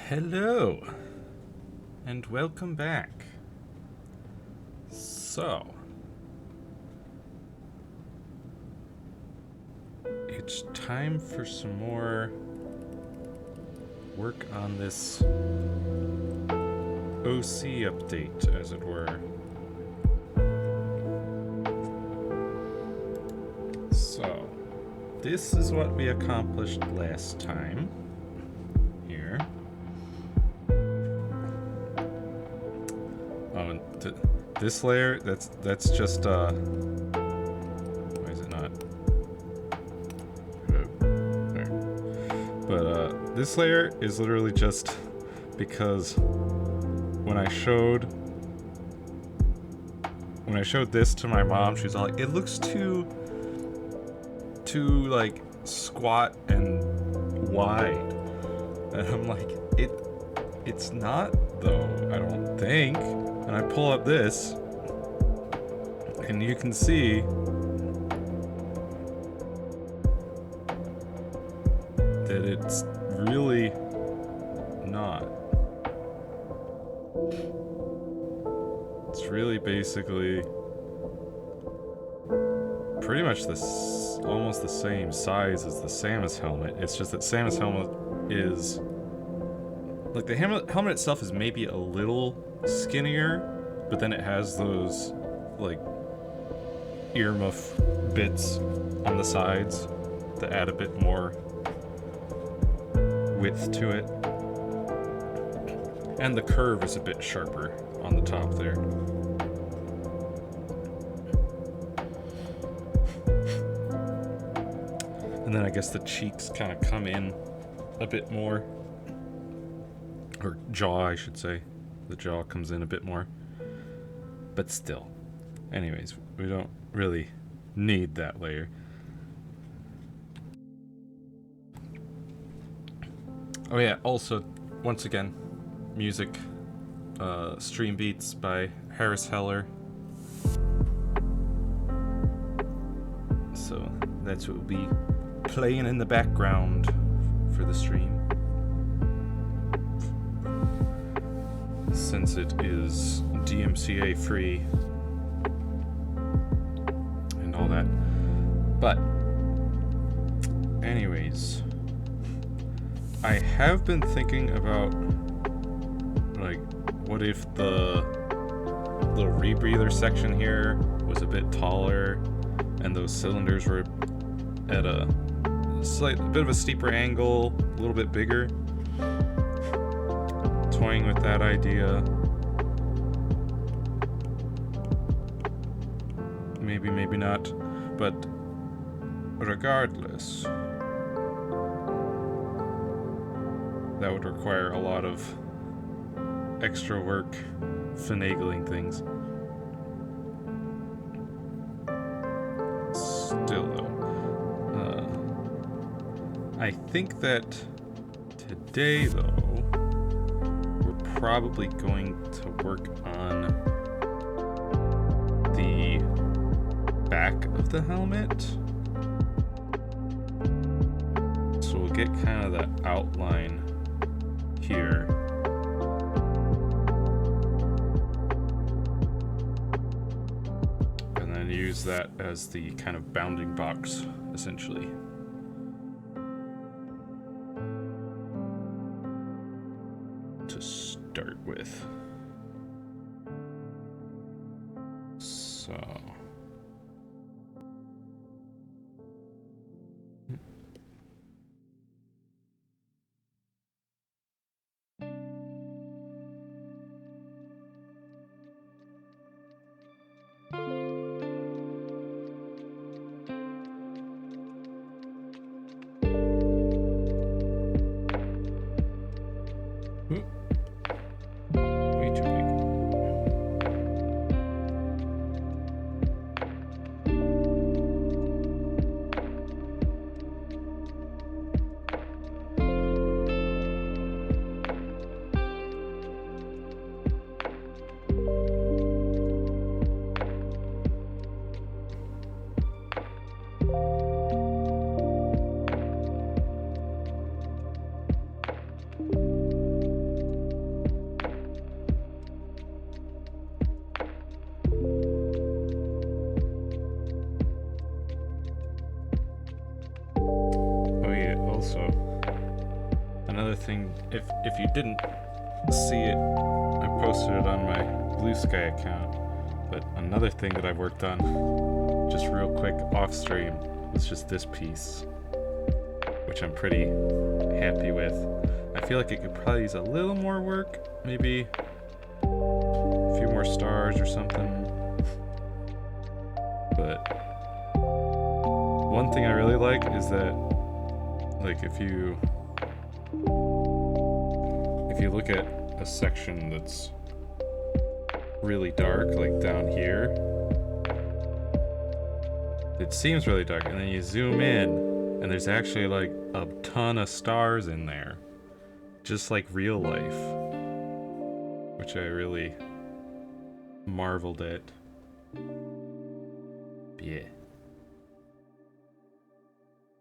Hello, and welcome back. So, it's time for some more work on this OC update, as it were. So, this is what we accomplished last time. Here. This layer, that's just why is it not? There. But this layer is literally just because when I showed this to my mom, she was all like, it looks too like squat and wide. And I'm like, it's not though, I don't think. And I pull up this, and you can see that it's really not. It's really basically pretty much almost the same size as the Samus helmet. It's just that Samus helmet is like the helmet itself is maybe a little skinnier, but then it has those like earmuff bits on the sides that add a bit more width to it, and the curve is a bit sharper on the top there. And then I guess the cheeks kind of come in a bit more, or jaw I should say. The jaw comes in a bit more, but still. Anyways, we don't really need that layer. Oh yeah, also, once again, music, StreamBeats by Herris Heller. So that's what will be playing in the background for the stream, since it is DMCA free and all that. But anyways, I have been thinking about, like, what if the little rebreather section here was a bit taller and those cylinders were at a bit of a steeper angle, a little bit bigger. Toying with that idea. Maybe, maybe not. But regardless, that would require a lot of extra work finagling things. Still though, I think that today though, probably going to work on the back of the helmet. So we'll get kind of the outline here. And then use that as the kind of bounding box, essentially. Start with. So another thing, if you didn't see it, I posted it on my Blue Sky account, but another thing that I've worked on, just real quick off stream, was just this piece, which I'm pretty happy with. I feel like it could probably use a little more work, maybe a few more stars or something, but one thing I really like is that, like, if you look at a section that's really dark, like down here, it seems really dark, and then you zoom in and there's actually like a ton of stars in there, just like real life, which I really marveled at. Yeah,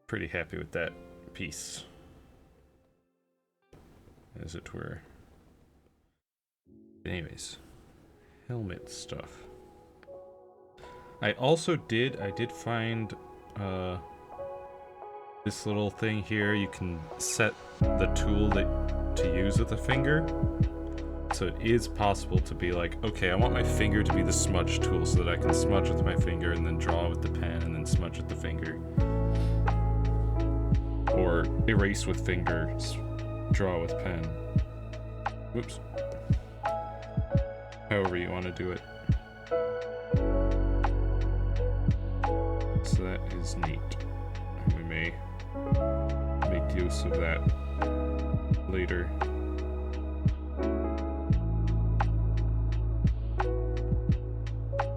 pretty happy with that piece, as it were. Anyways, helmet stuff. I did find this little thing here. You can set the tool to use with the finger. So it is possible to be like, okay, I want my finger to be the smudge tool so that I can smudge with my finger and then draw with the pen and then smudge with the finger. Or erase with finger, draw with pen. Whoops. However you want to do it. So that is neat. We may make use of that later.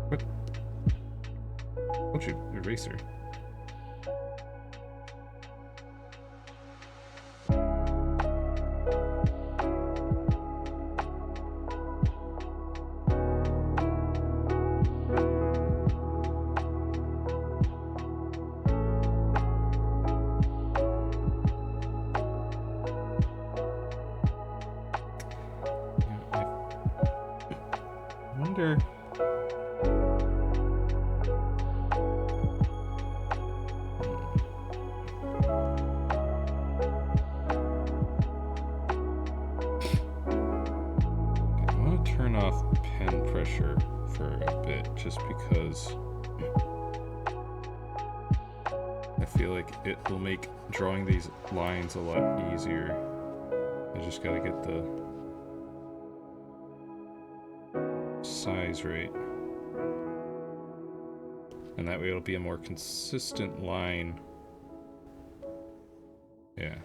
What? Don't you, eraser? It will make drawing these lines a lot easier. I just gotta get the size right. And that way it'll be a more consistent line. Yeah.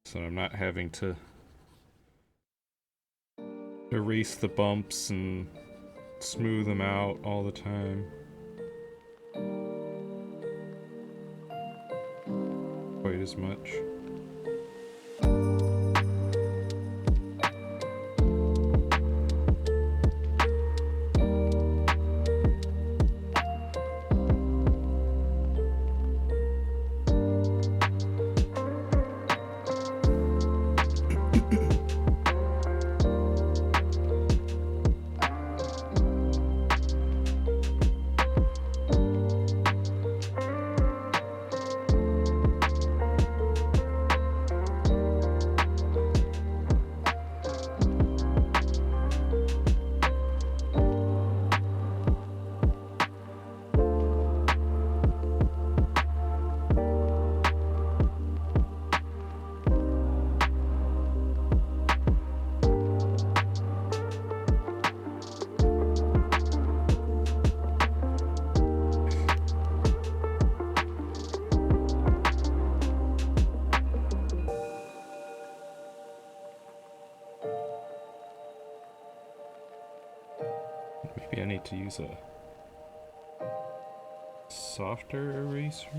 So I'm not having to erase the bumps and smooth them out all the time. Quite as much. Maybe I need to use a softer eraser.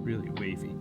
really wavy.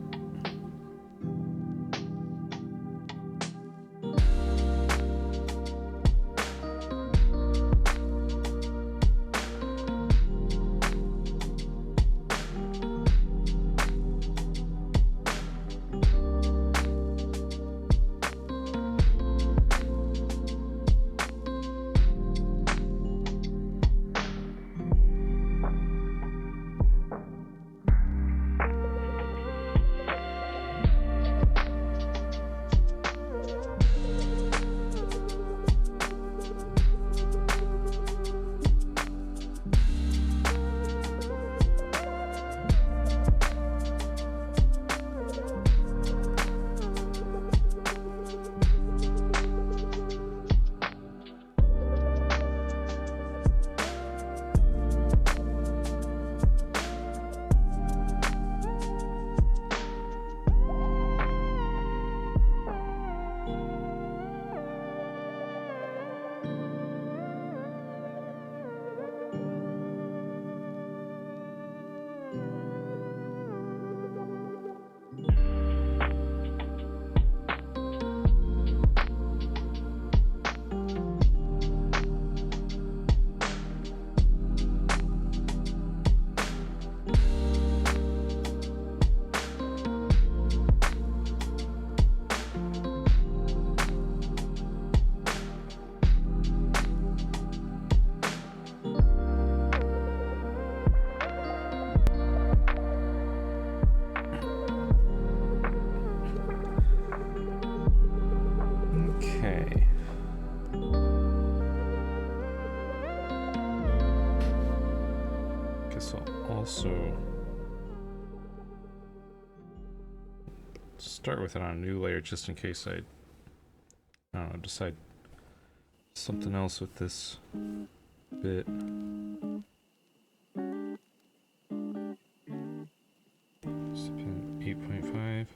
Okay. Guess I'll also start with it on a new layer just in case I don't know, decide something else with this bit. Pin 8.5.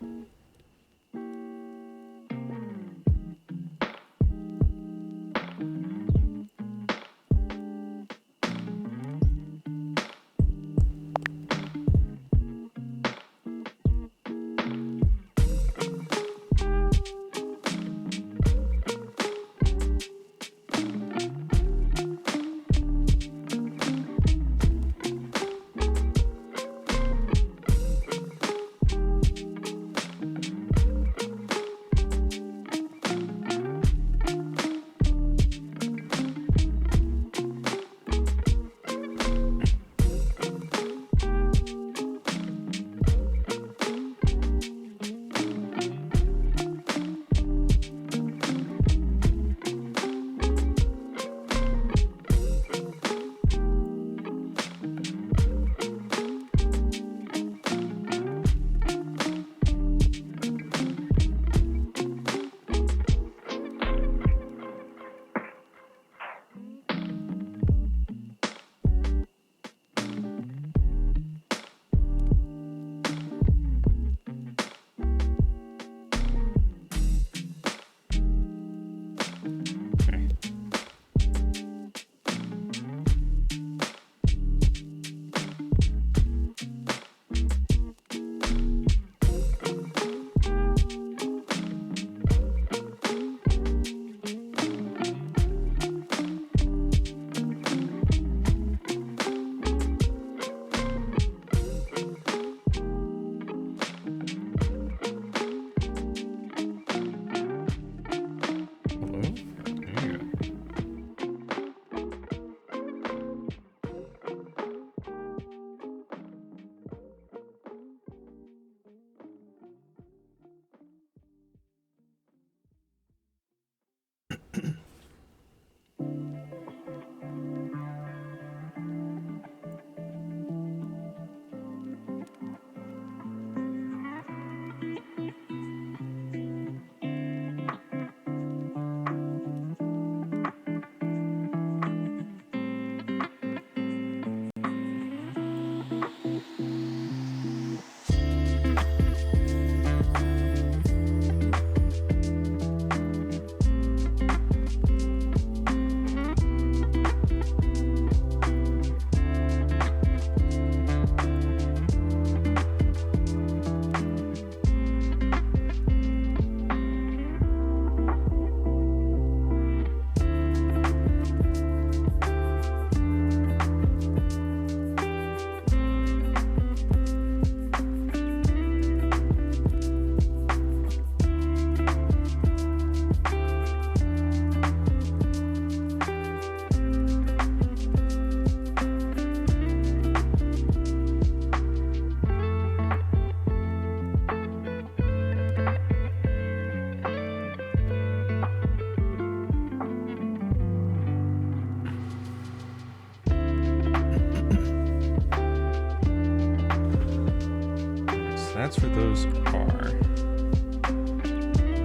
that's where those are.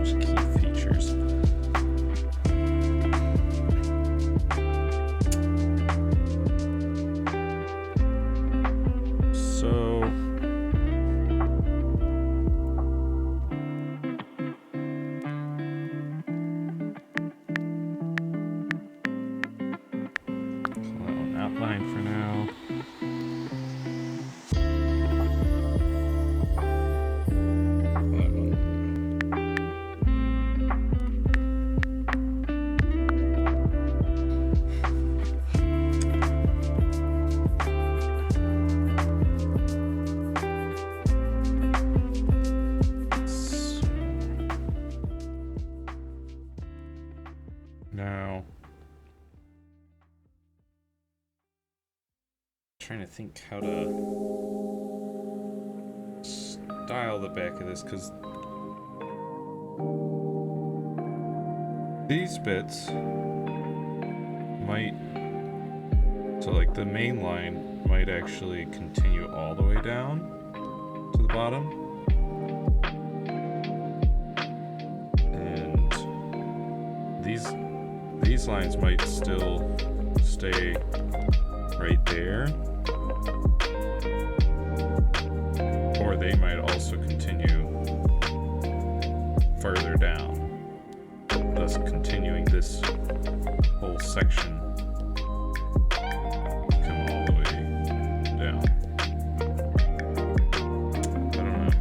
Just key features. Trying to think how to style the back of this, because these bits might, so like the main line might actually continue all the way down to the bottom, and these lines might still stay right there. Or they might also continue further down, thus continuing this whole section come all the way down. I don't know.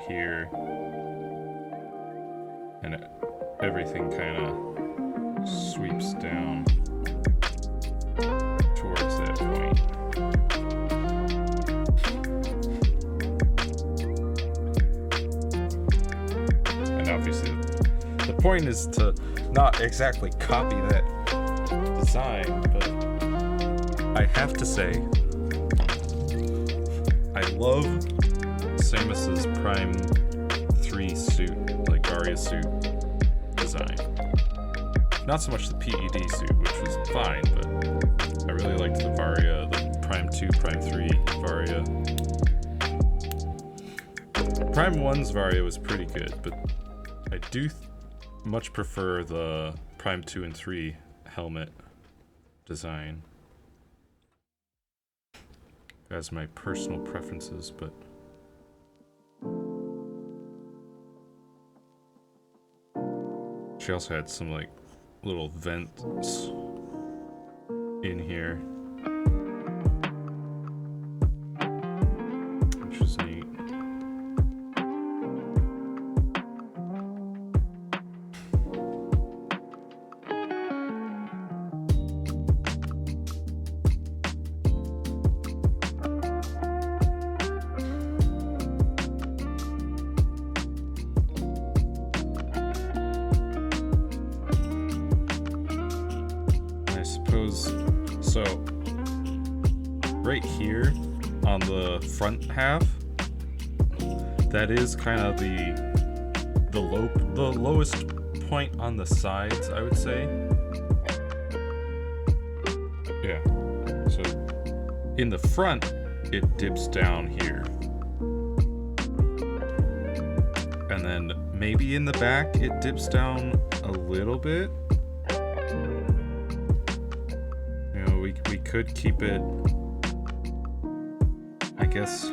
Here, and everything kind of sweeps down towards that point. And obviously the point is to not exactly copy that design, but I have to say I love Samus's Prime 3 suit, like Varia suit design. Not so much the PED suit, which was fine, but I really liked the Varia, the Prime 2, Prime 3 Varia. Prime 1's Varia was pretty good, but I do much prefer the Prime 2 and 3 helmet design. As my personal preferences, but she also had some like little vents in here, which was neat. So, right here on the front half, that is kind of the lowest point on the sides, I would say. Yeah. So, in the front, it dips down here. And then maybe in the back, it dips down a little bit. We could keep it, I guess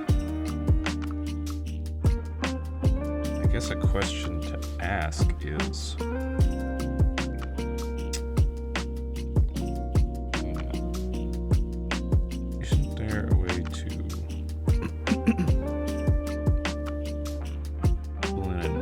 a question to ask is, isn't there a way to pull in an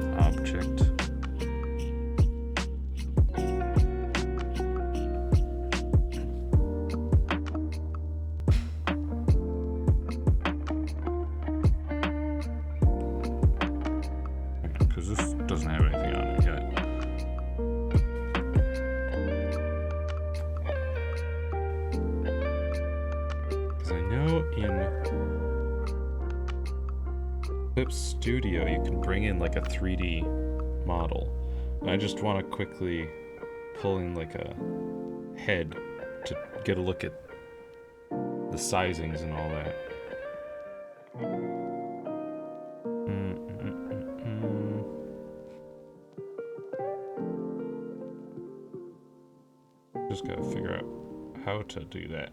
in Clip Studio, you can bring in like a 3D model. And I just want to quickly pull in like a head to get a look at the sizings and all that. Just gotta figure out how to do that.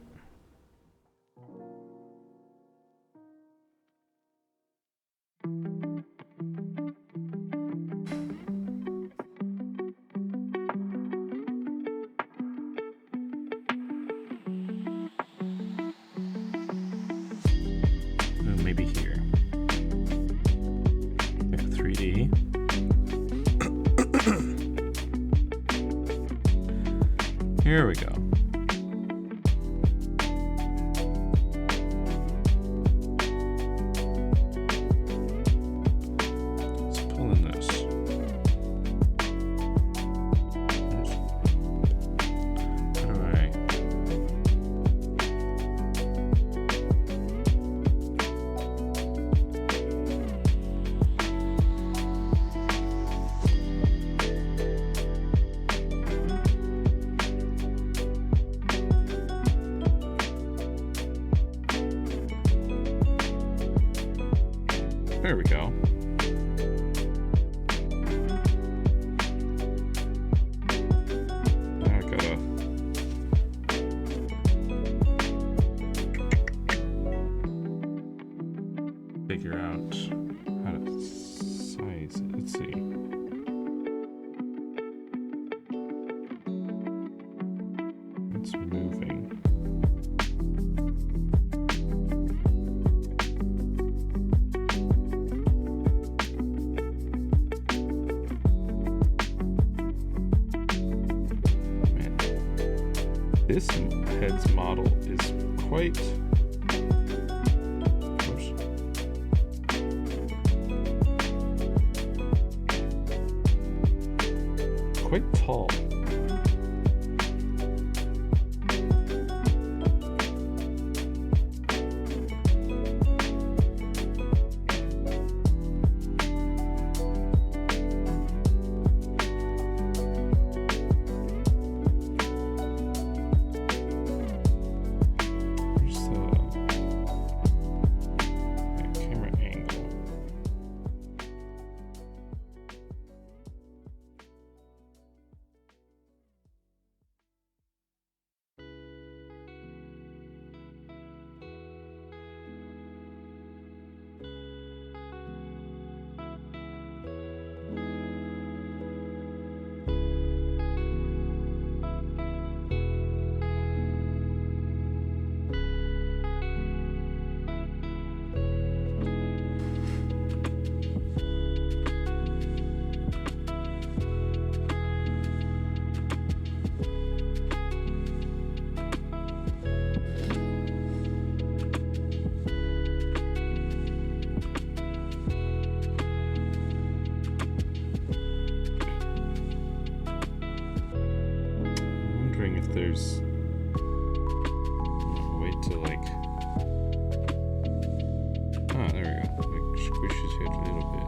Maybe here. Yeah, 3D. Here we go. Let's pull in this. How do I... There we go. Now I gotta figure out how to size it. Let's see. It's moving. This head's model is quite... quite tall. If there's a way to like, there we go, like squish his head a little bit.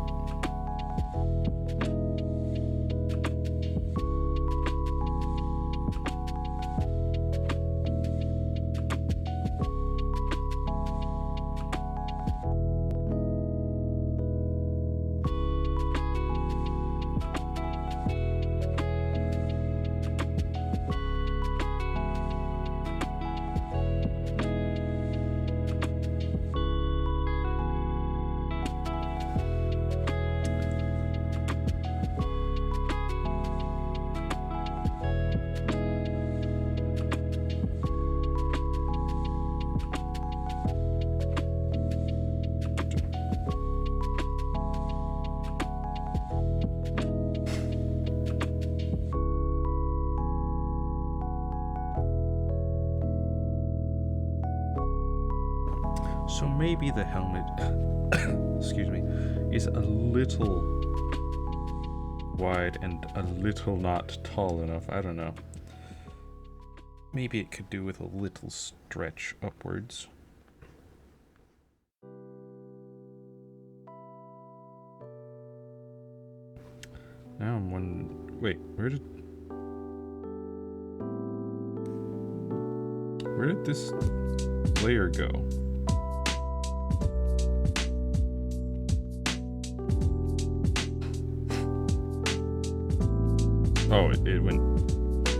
So maybe the helmet, excuse me, is a little wide and a little not tall enough. I don't know. Maybe it could do with a little stretch upwards. Now I'm one. Wait, where did this layer go? Oh, it went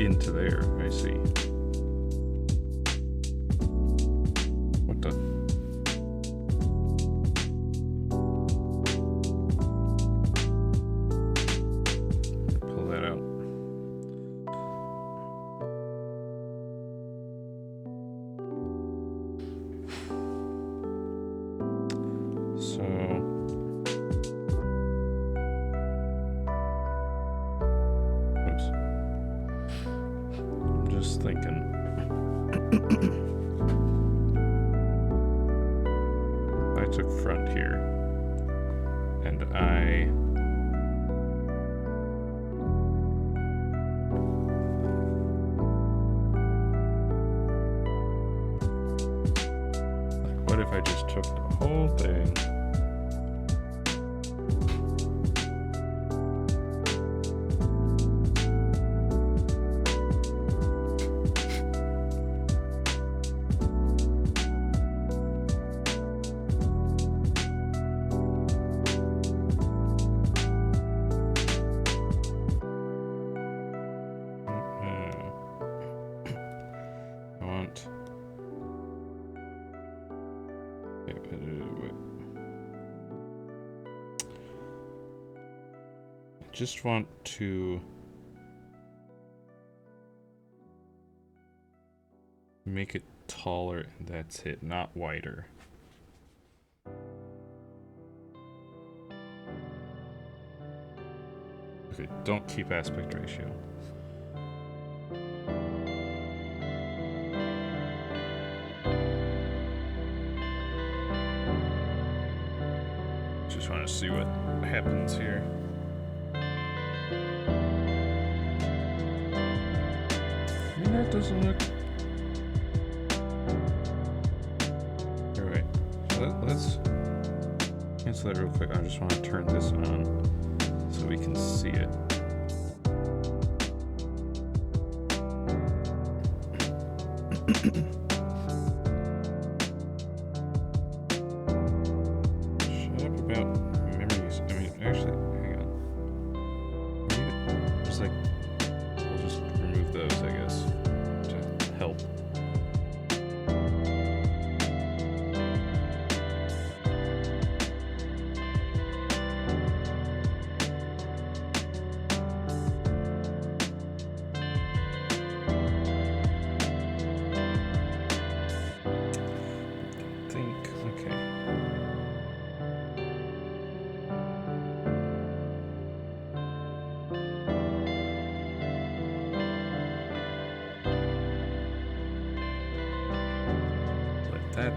into there. I see. What the? Pull that out. So just thinking. I took front here and what if I just took the whole thing? Just want to make it taller, and that's it, not wider. Okay, don't keep aspect ratio. Just want to see what happens here. That doesn't look... Alright, so let's cancel that real quick. I just want to turn this on so we can see it. Shut up about memories. I mean, actually, hang on. Maybe just like, we'll just remove those, I guess. Help.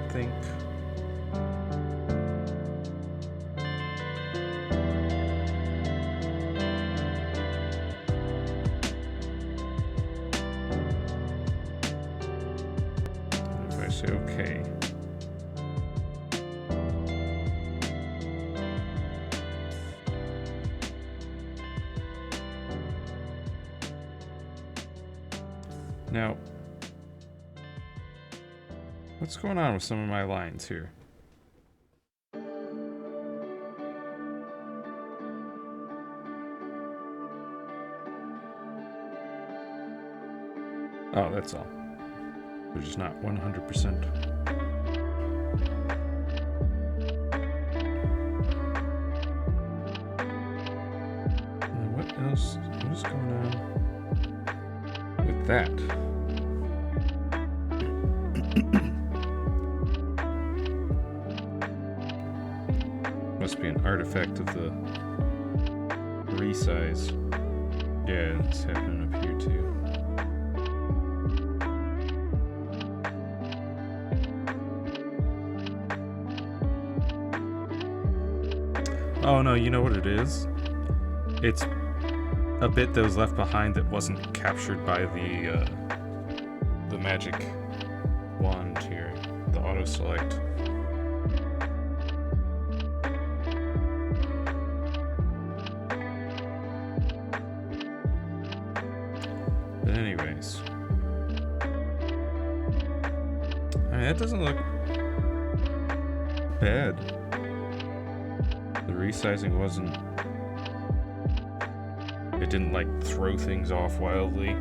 Think. If I say okay. Now, what's going on with some of my lines here? Oh, that's all. They're just not 100%. What else? What is going on with that? Must be an artifact of the resize. Yeah, it's happening up here too. Oh no, you know what it is? It's a bit that was left behind that wasn't captured by the magic wand here, the auto select. mean, that doesn't look bad. The resizing wasn't... It didn't, like, throw things off wildly.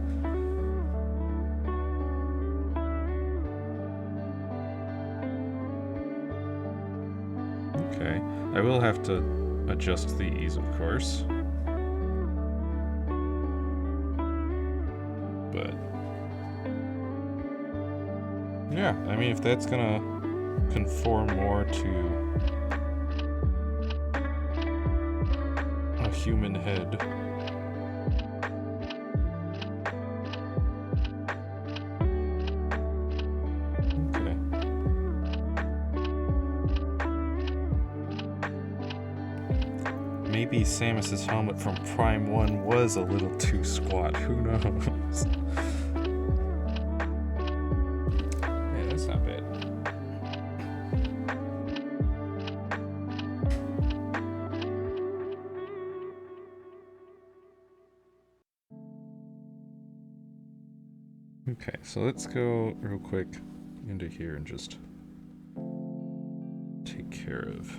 Okay. I will have to adjust these, of course. But... yeah, I mean, if that's gonna conform more to a human head. Okay. Maybe Samus's helmet from Prime 1 was a little too squat, who knows? Yeah, that's not bad. Okay, so let's go real quick into here and just take care of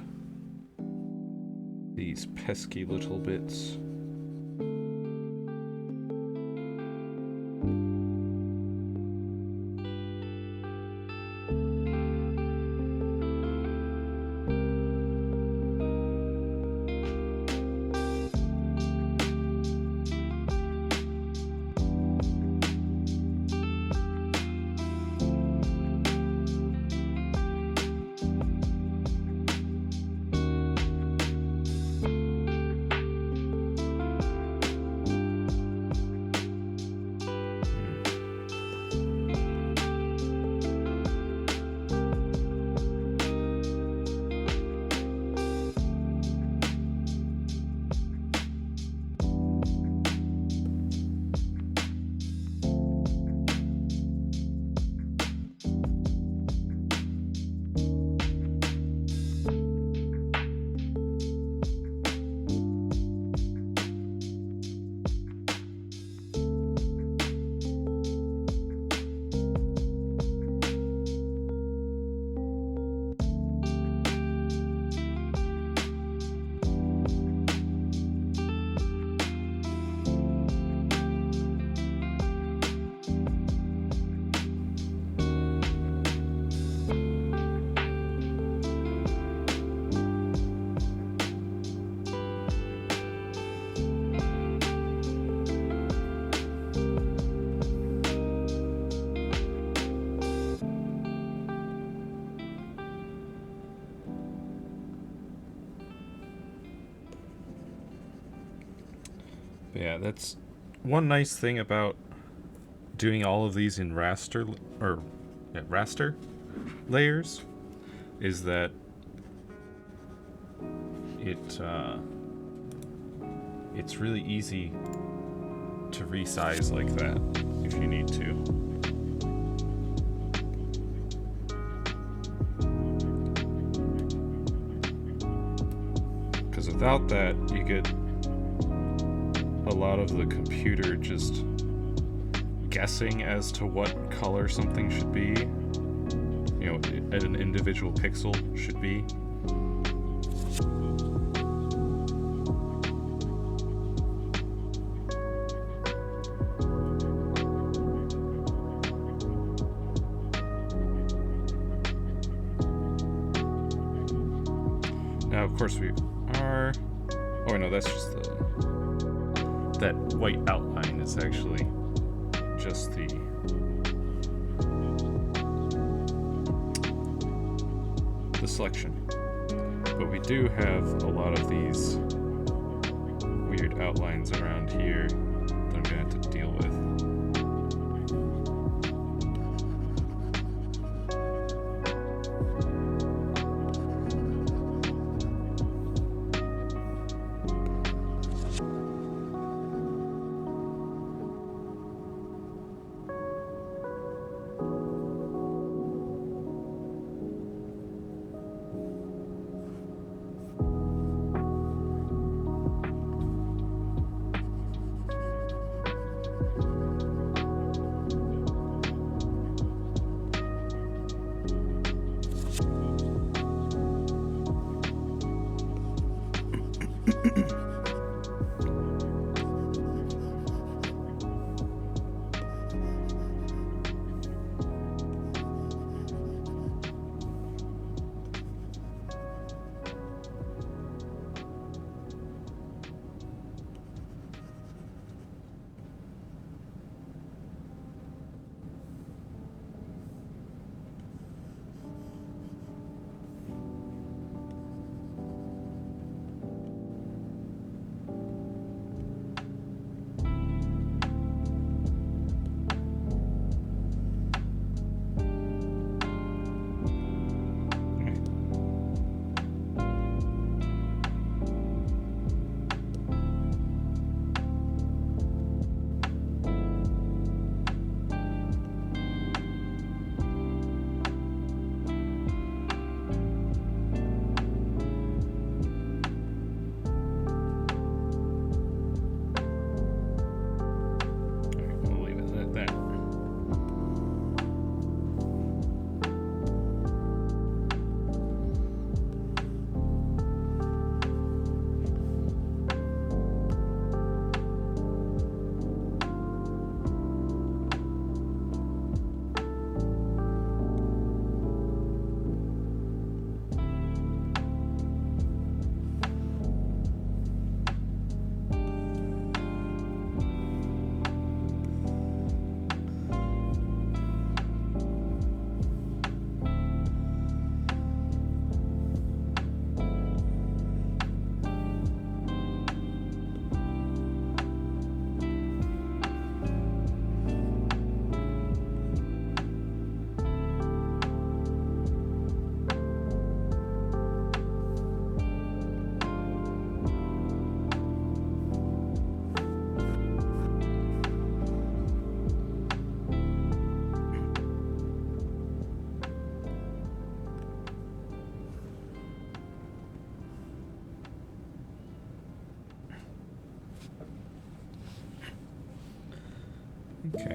these pesky little bits. Yeah, that's one nice thing about doing all of these in raster layers is that it's really easy to resize like that if you need to. Because without that, you get a lot of the computer just guessing as to what color something should be, you know, an individual pixel should be. Now, of course, we are... oh, no, that's just the... that white outline is actually just the selection. But we do have a lot of these weird outlines around here that I'm gonna have to deal with.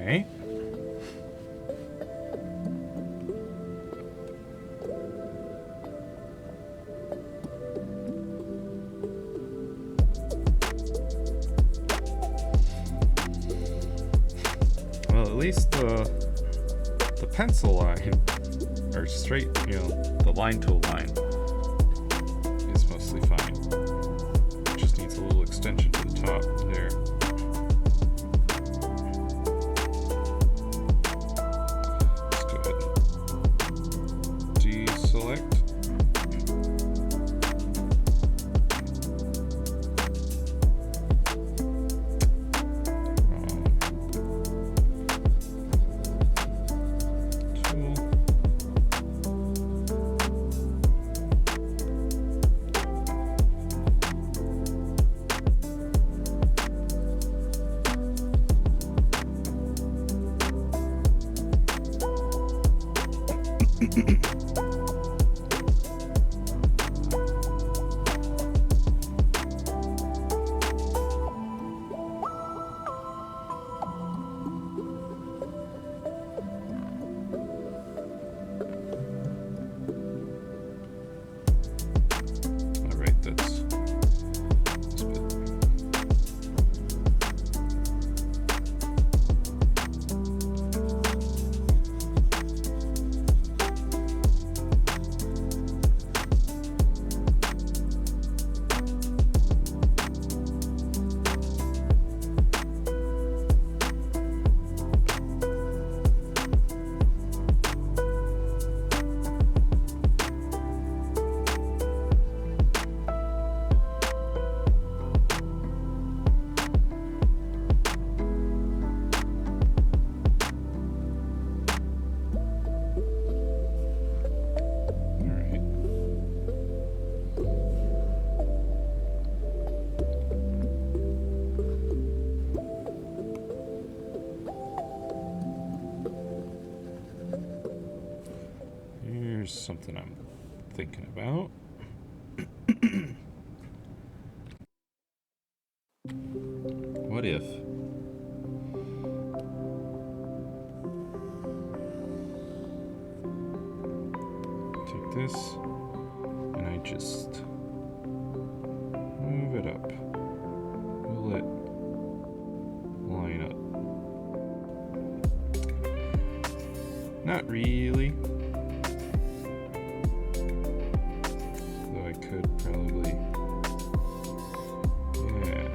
Okay. Well, at least the pencil line, or straight, you know, the line tool line is mostly fine. It just needs a little extension to the top there. Let's go ahead and deselect. Something I'm thinking about. What if take this and I just move it up? Will it line up? Not really. Could probably, yeah.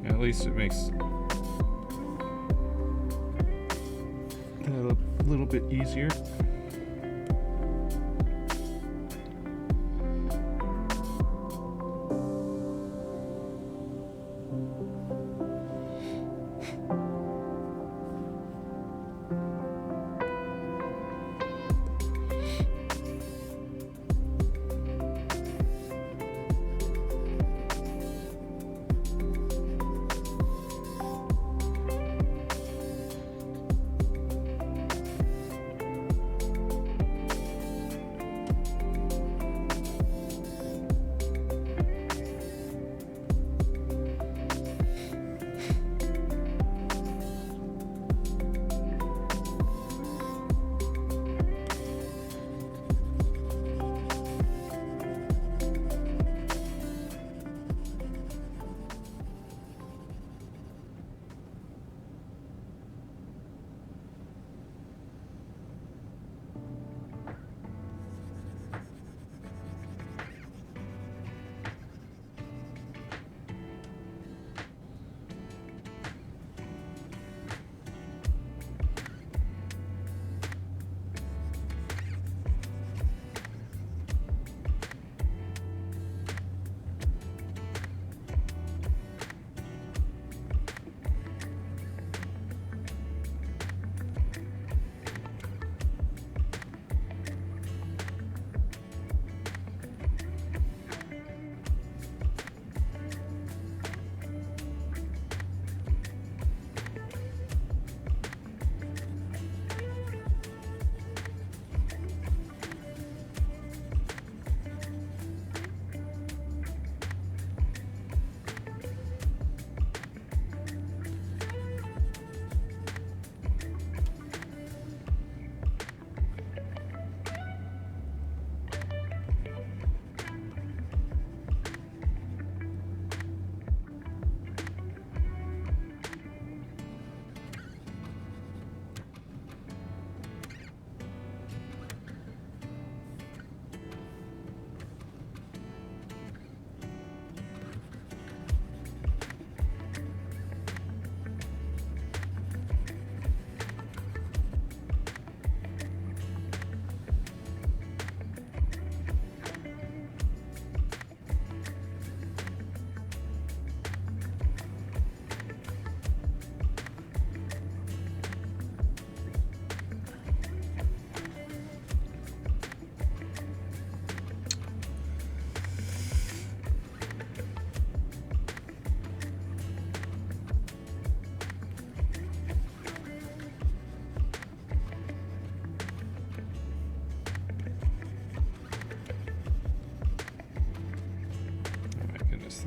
At least it makes that a little bit easier.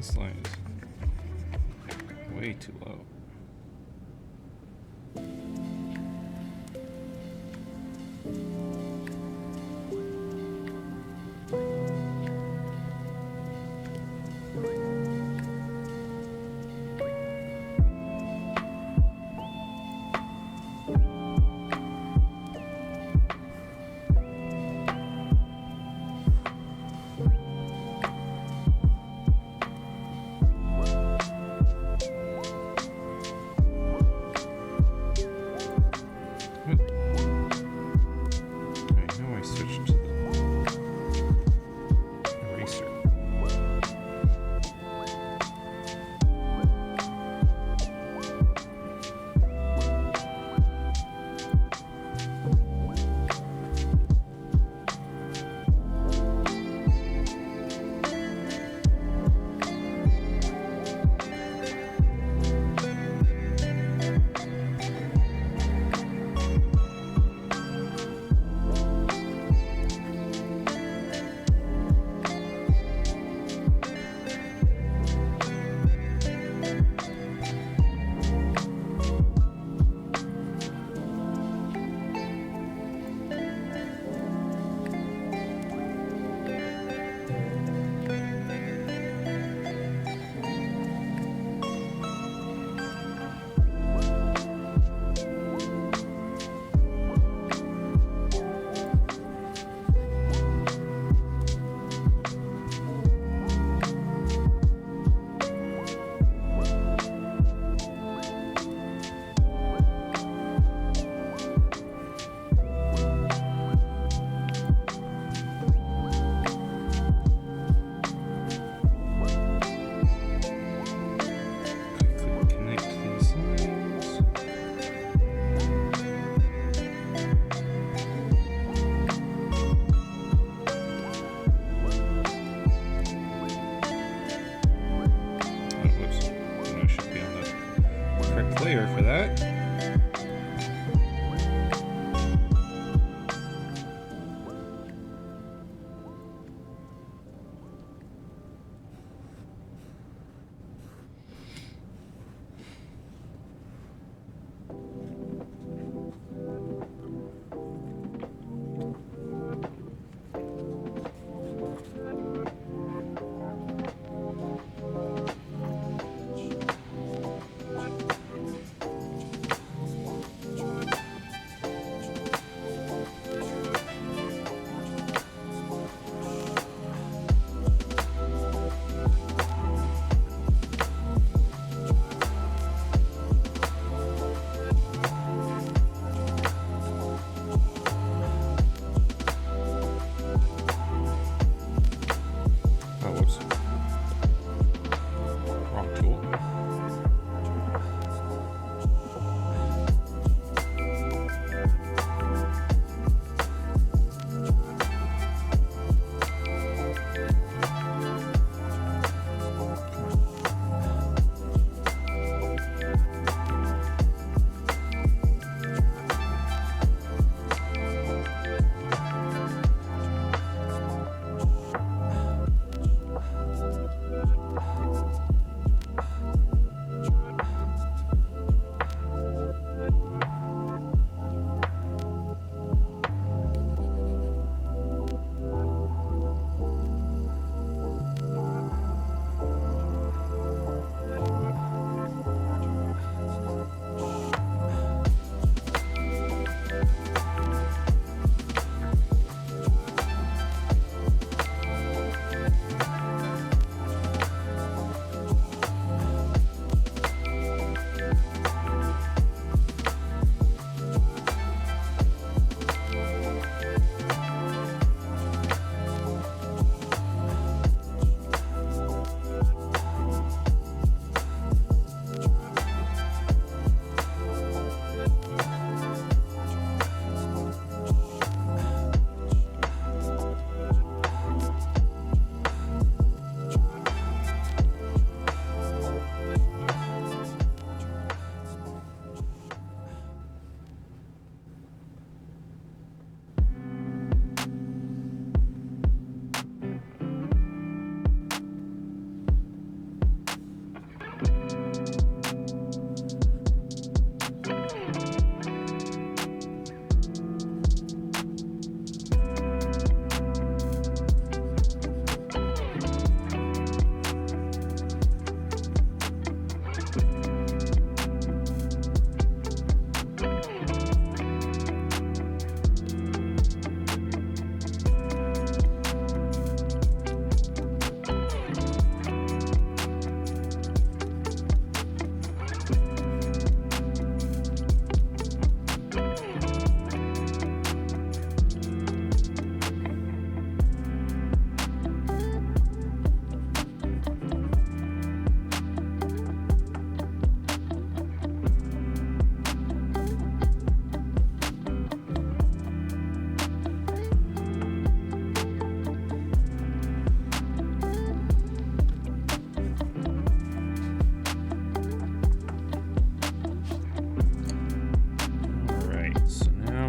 This light is way too low.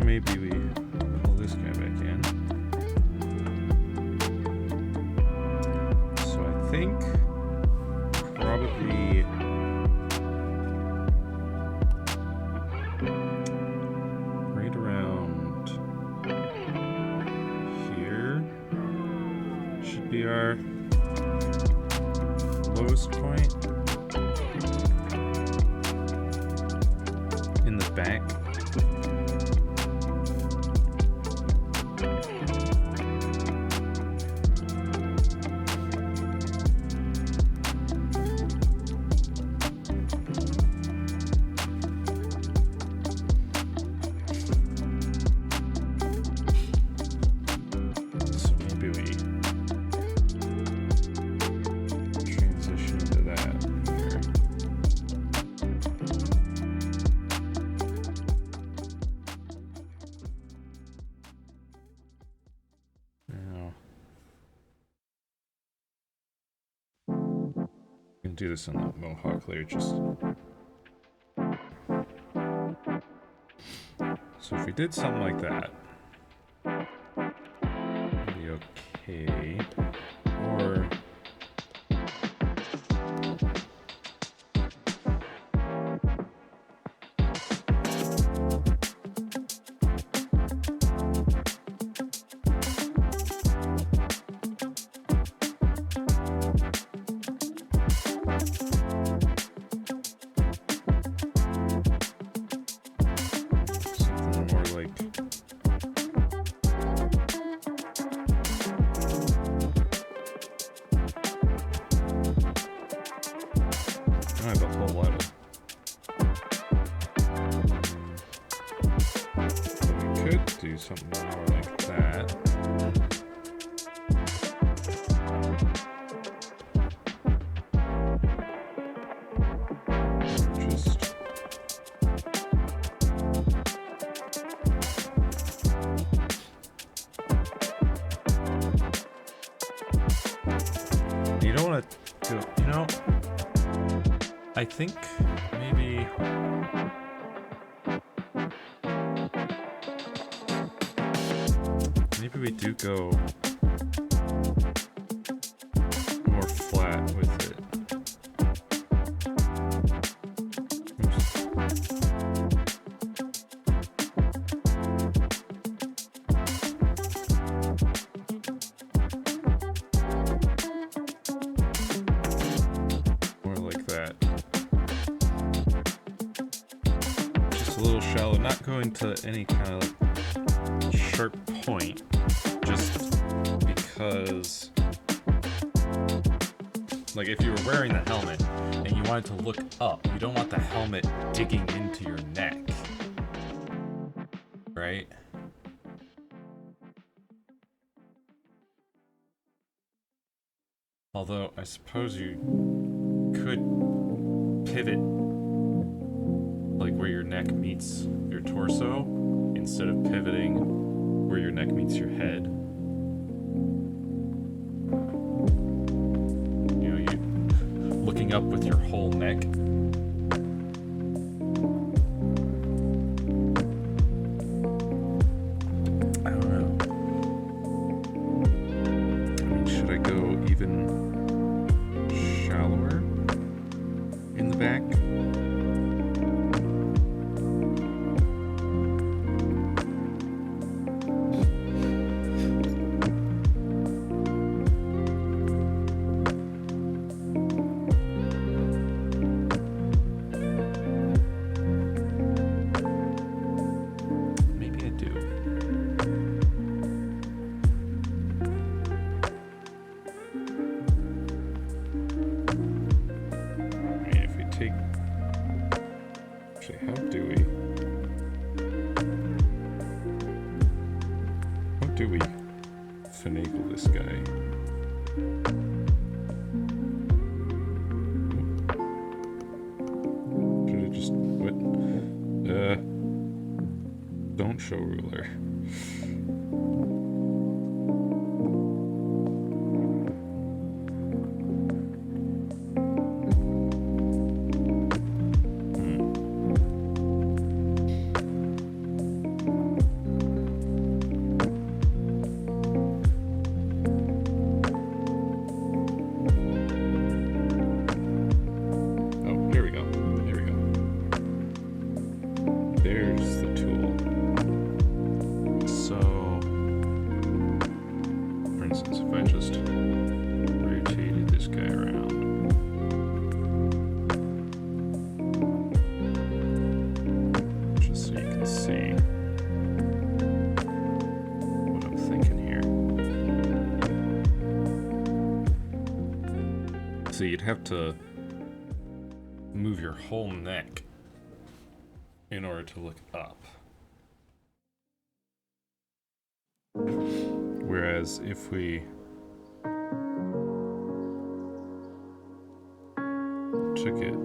maybe we pull this guy back in. So I think probably right around here should be our lowest point. In the back. So maybe we transition to that here. Now, I'm gonna do this on the Mohawk layer, just so if we did something like that, it'd be okay. Or something more like I have a whole lot of. We could do something more like that. Just you don't want to do, you know, I think maybe we do go more flat with it. More like that. Just a little shallow, not going to any kind of like sharp point, just because like if you were wearing the helmet and you wanted to look up, you don't want the helmet digging into your neck, right? Although I suppose you could pivot like where your neck meets your torso instead of pivoting where your neck meets your head. You know, you looking up with your whole neck. I don't know. I mean, should I go even shallower in the back? Do we finagle this guy? Should I just what? Don't show ruler. So you'd have to move your whole neck in order to look up. Whereas if we took it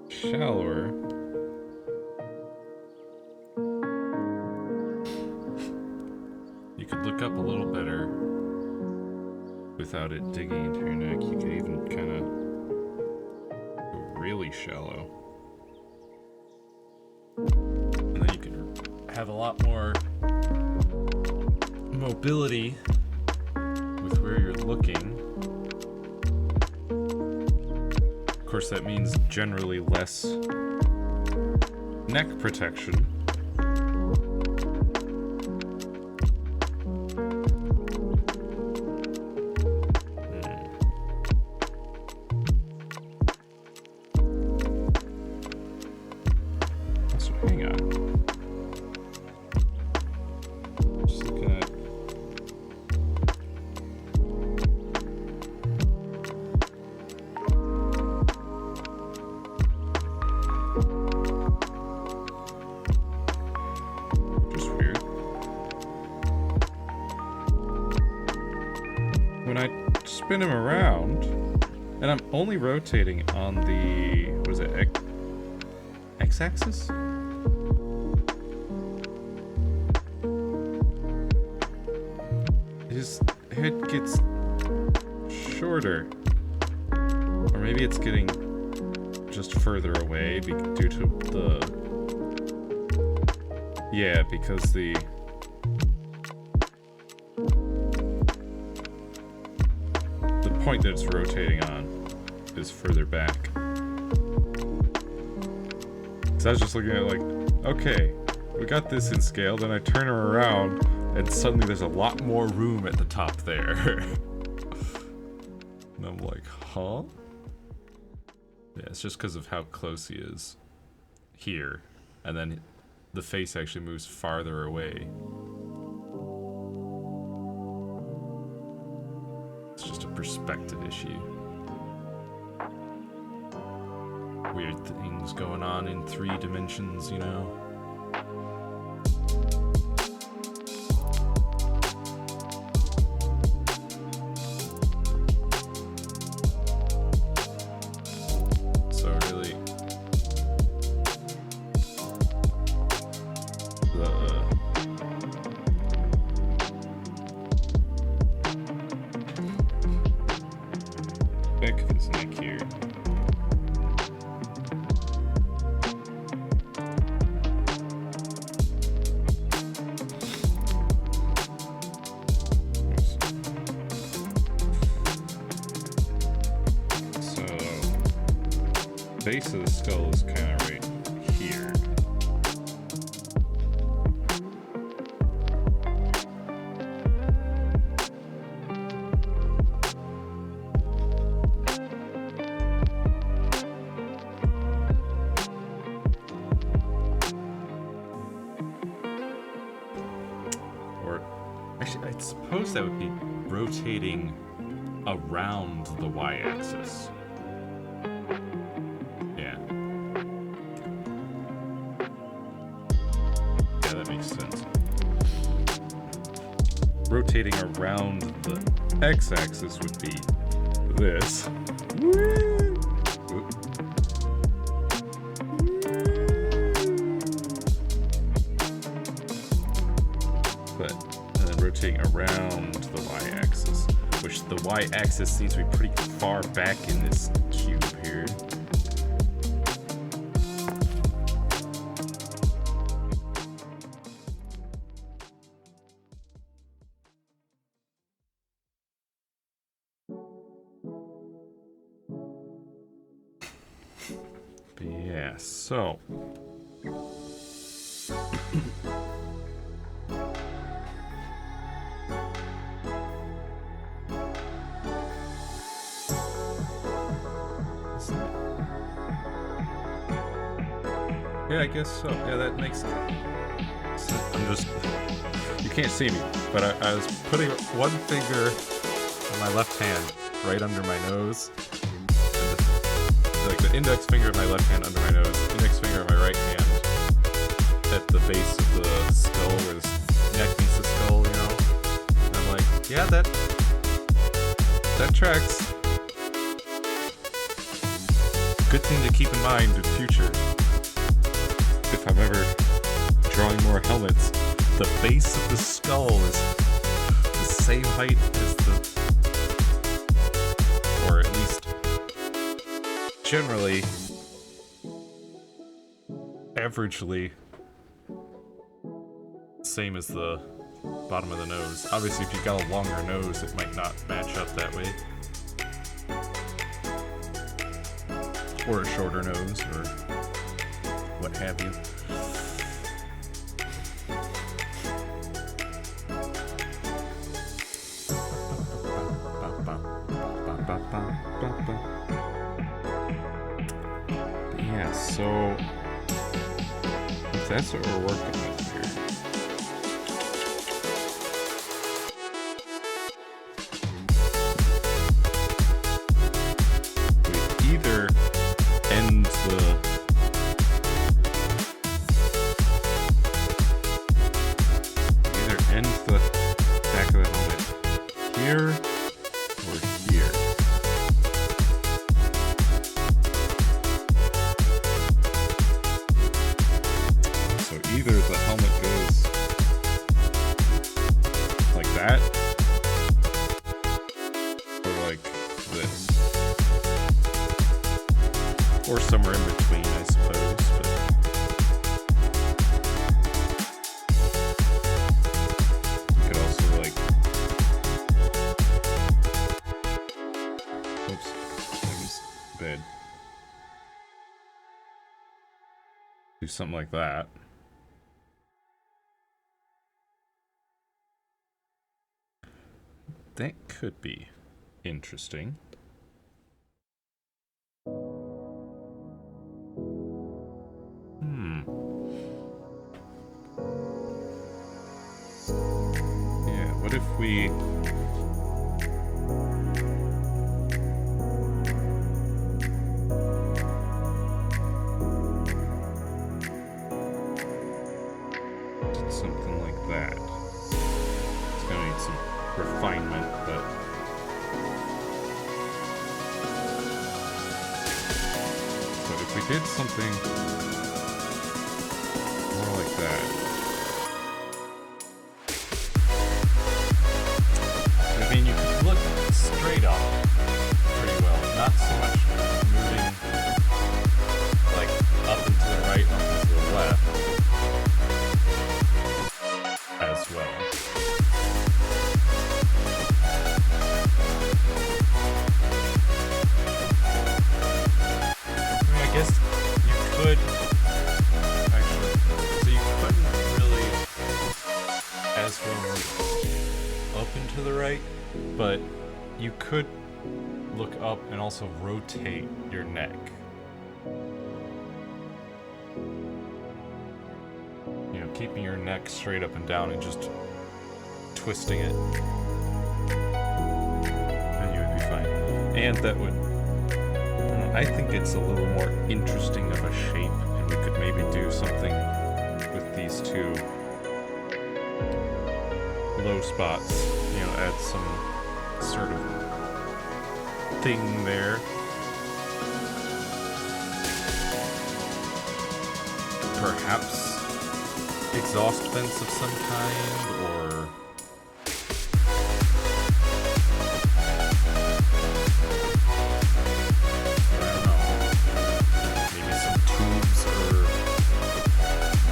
shallower, you could look up a little better without it digging into your neck. You could even kind of go really shallow. And then you could have a lot more mobility with where you're looking. Of course, that means generally less neck protection. So hang on. Just looking at when I spin him around, and I'm only rotating on the, what is it, x-axis? His head gets shorter. Or maybe it's getting just further away due to the... Yeah, because the point that it's rotating on is further back. So I was just looking at it like, okay, we got this in scale, then I turn her around and suddenly there's a lot more room at the top there. And I'm like, huh? Yeah, it's just because of how close he is here. And then the face actually moves farther away. It's just a perspective issue. Weird things going on in 3 dimensions, you know? So really, back of his neck here. So, base of the skull is kind of right here. Actually, I suppose that would be rotating around the y-axis. Yeah. Yeah, that makes sense. Rotating around the x-axis would be this. Rotating around the y-axis, which the y-axis seems to be pretty far back in this cube here. But yeah, so yeah, I guess so. Yeah, that makes sense. I'm just... You can't see me, but I was putting one finger on my left hand right under my nose. Like the index finger of my left hand under my nose, index finger of my right hand at the base of the skull where the neck meets the skull, you know? And I'm like, yeah, that tracks. Good thing to keep in mind in future. If I'm ever drawing more helmets, the base of the skull is the same height as or at least generally, averagely, same as the bottom of the nose. Obviously, if you've got a longer nose, it might not match up that way. Or a shorter nose, or what have you. Yeah, so if that's what we're working with here. We either end the back of the helmet here or here. So either the helmet goes like that or like this. Or somewhere in between, I suppose. But you could also like, oops, that was bad. Do something like that. That could be interesting. Yeah, what if we did something like that? It's gonna need some refinement, but if we did something more like that. I mean, you can look straight up pretty well. Not so much moving like up and to the right, up and to the left as well. I guess you could actually, so you couldn't really as well up and to the right, but you could look up and also rotate your neck. You know, keeping your neck straight up and down and just twisting it. And you would be fine. And that would, I think it's a little more interesting of a shape, and we could maybe do something with these two low spots, you know, add some sort of thing there. Perhaps exhaust vents of some kind, or I don't know, maybe some tubes or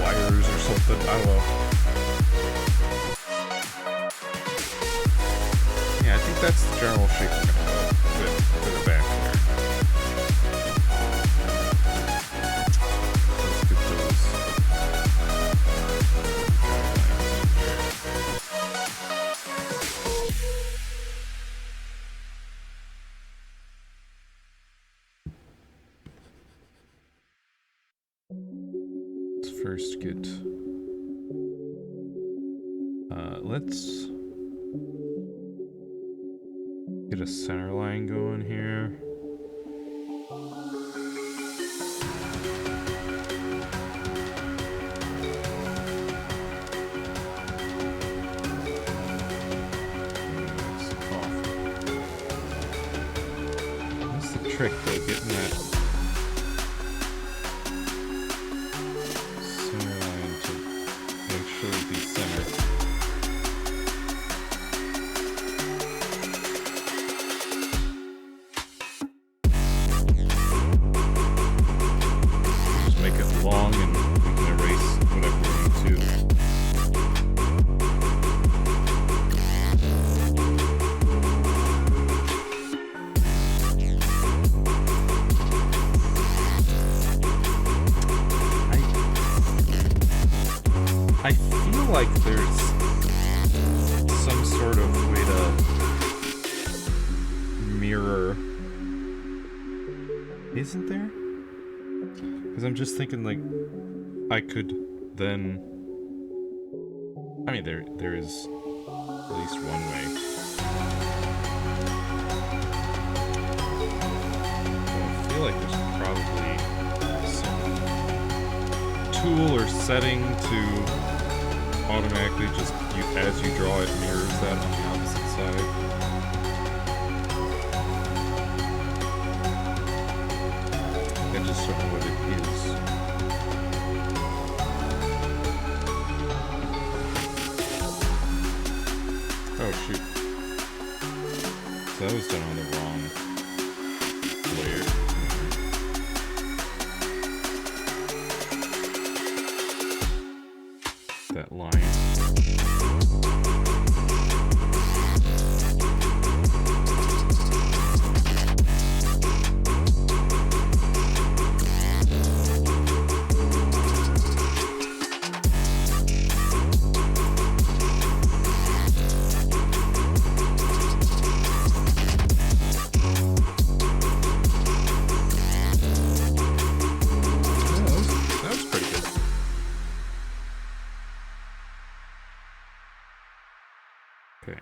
wires or something, I don't know. Yeah, I think that's the general shape we're gonna go with for the back there. Let's get those let's first get let's Get a center line going here. What's the trick though? Getting that center line to make sure it be centered. Long and we can erase whatever we need to. I feel like there's some sort of way to mirror, isn't there? Because I'm just thinking, like, I could then... I mean, there is at least one way. But I feel like there's probably some tool or setting to automatically just, as you draw it, mirrors that on the opposite side. I just don't know what it is. Oh shoot. So that was done on the wrong layer. That line. Okay.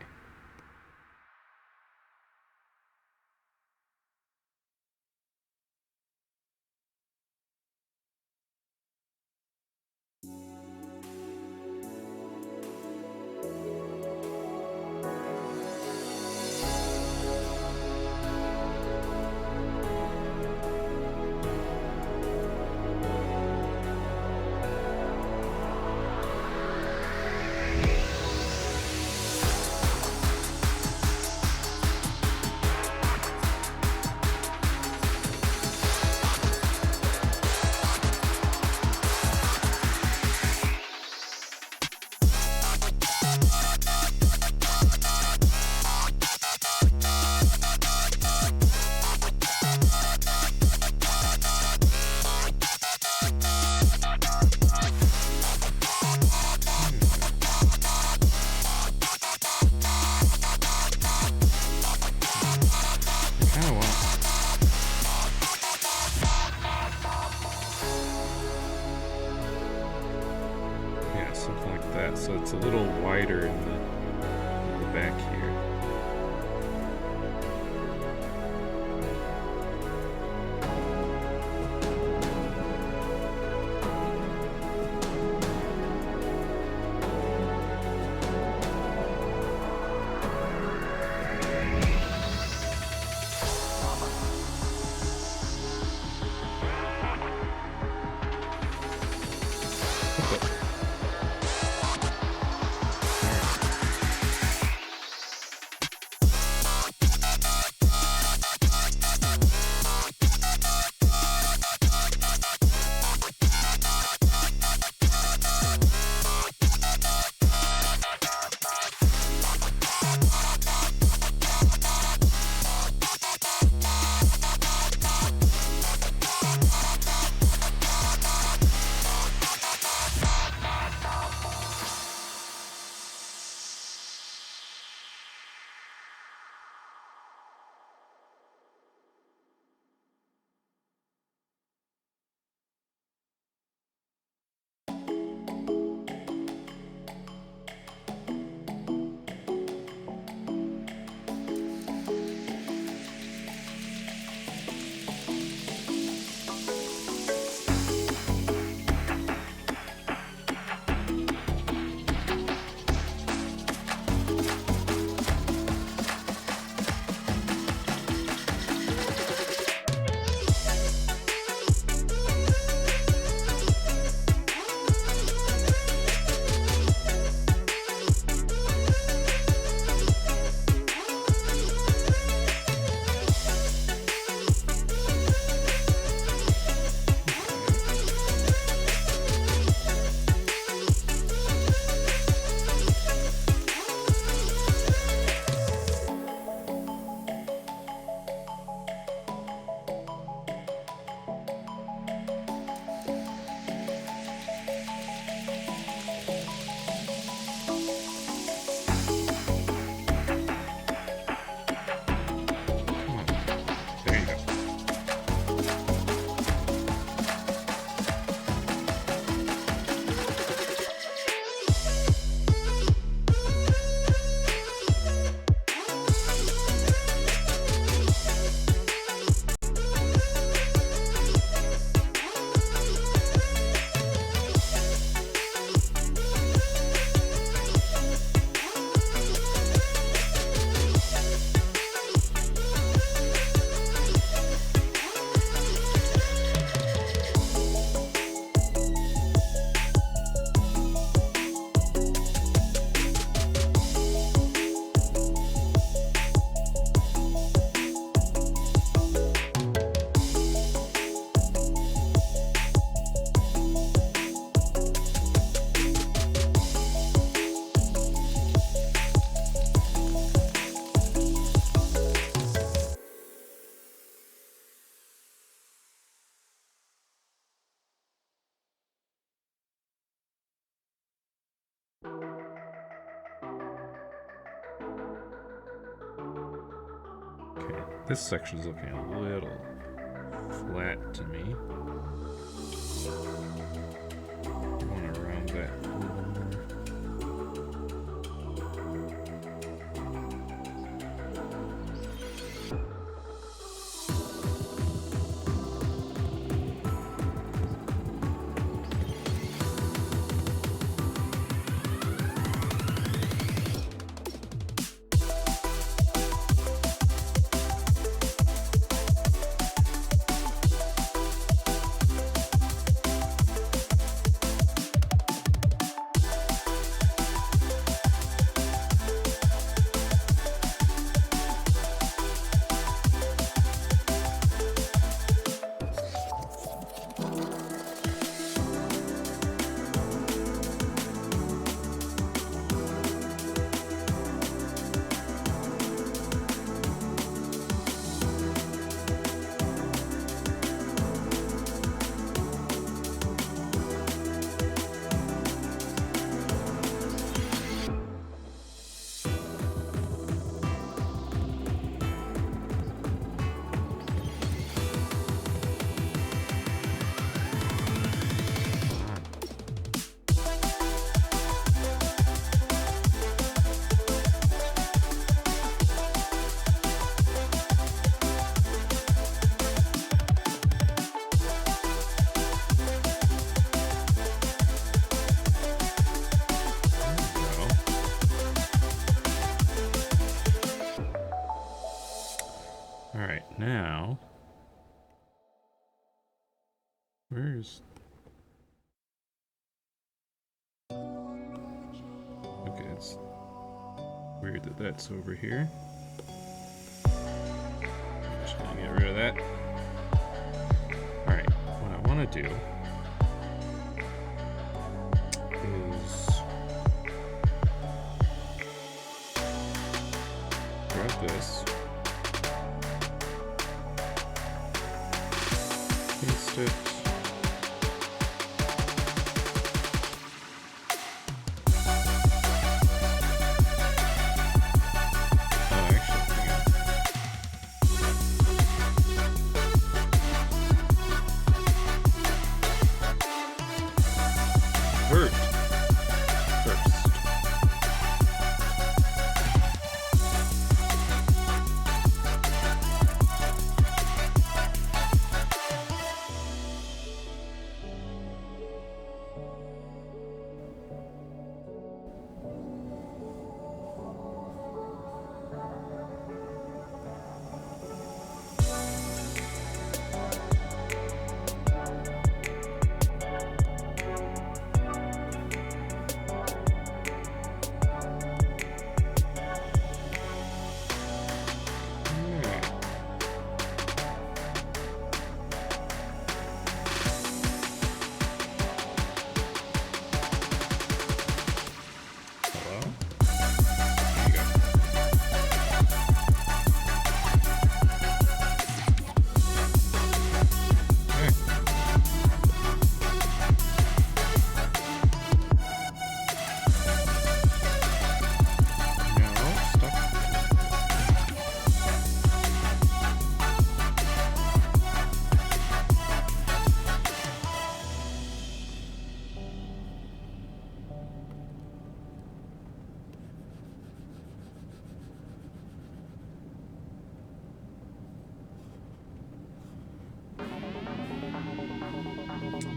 Something like that, so it's a little wider in the back here. This section's looking a little flat to me. I want to round that a little more. Now, where's... Okay, it's weird that that's over here. Just gonna get rid of that. Alright, what I want to do is grab this. Paste it. Oh, actually, hang on. First.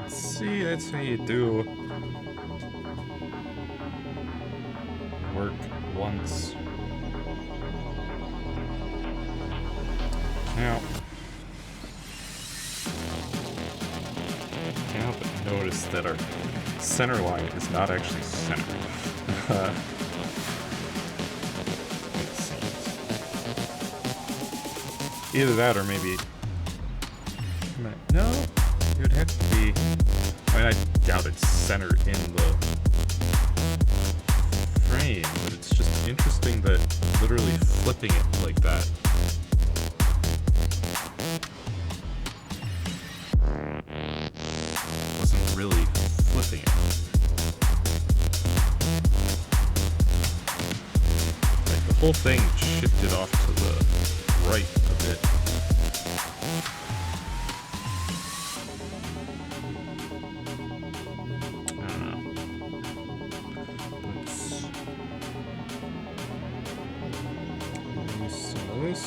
See, that's how you do work once. Now, can't help but notice that our center line is not actually centered. It seems. Either that or maybe... No, it would have to be... I mean, I doubt it's centered in the frame, but it's just interesting that literally flipping it like that wasn't really flipping it. Like, the whole thing shifted off to the right of bit. I don't know. Let's use some of this.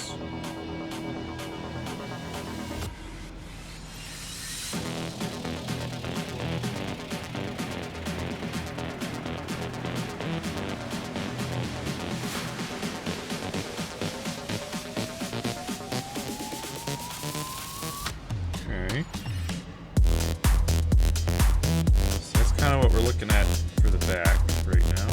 We're looking at for the back right now.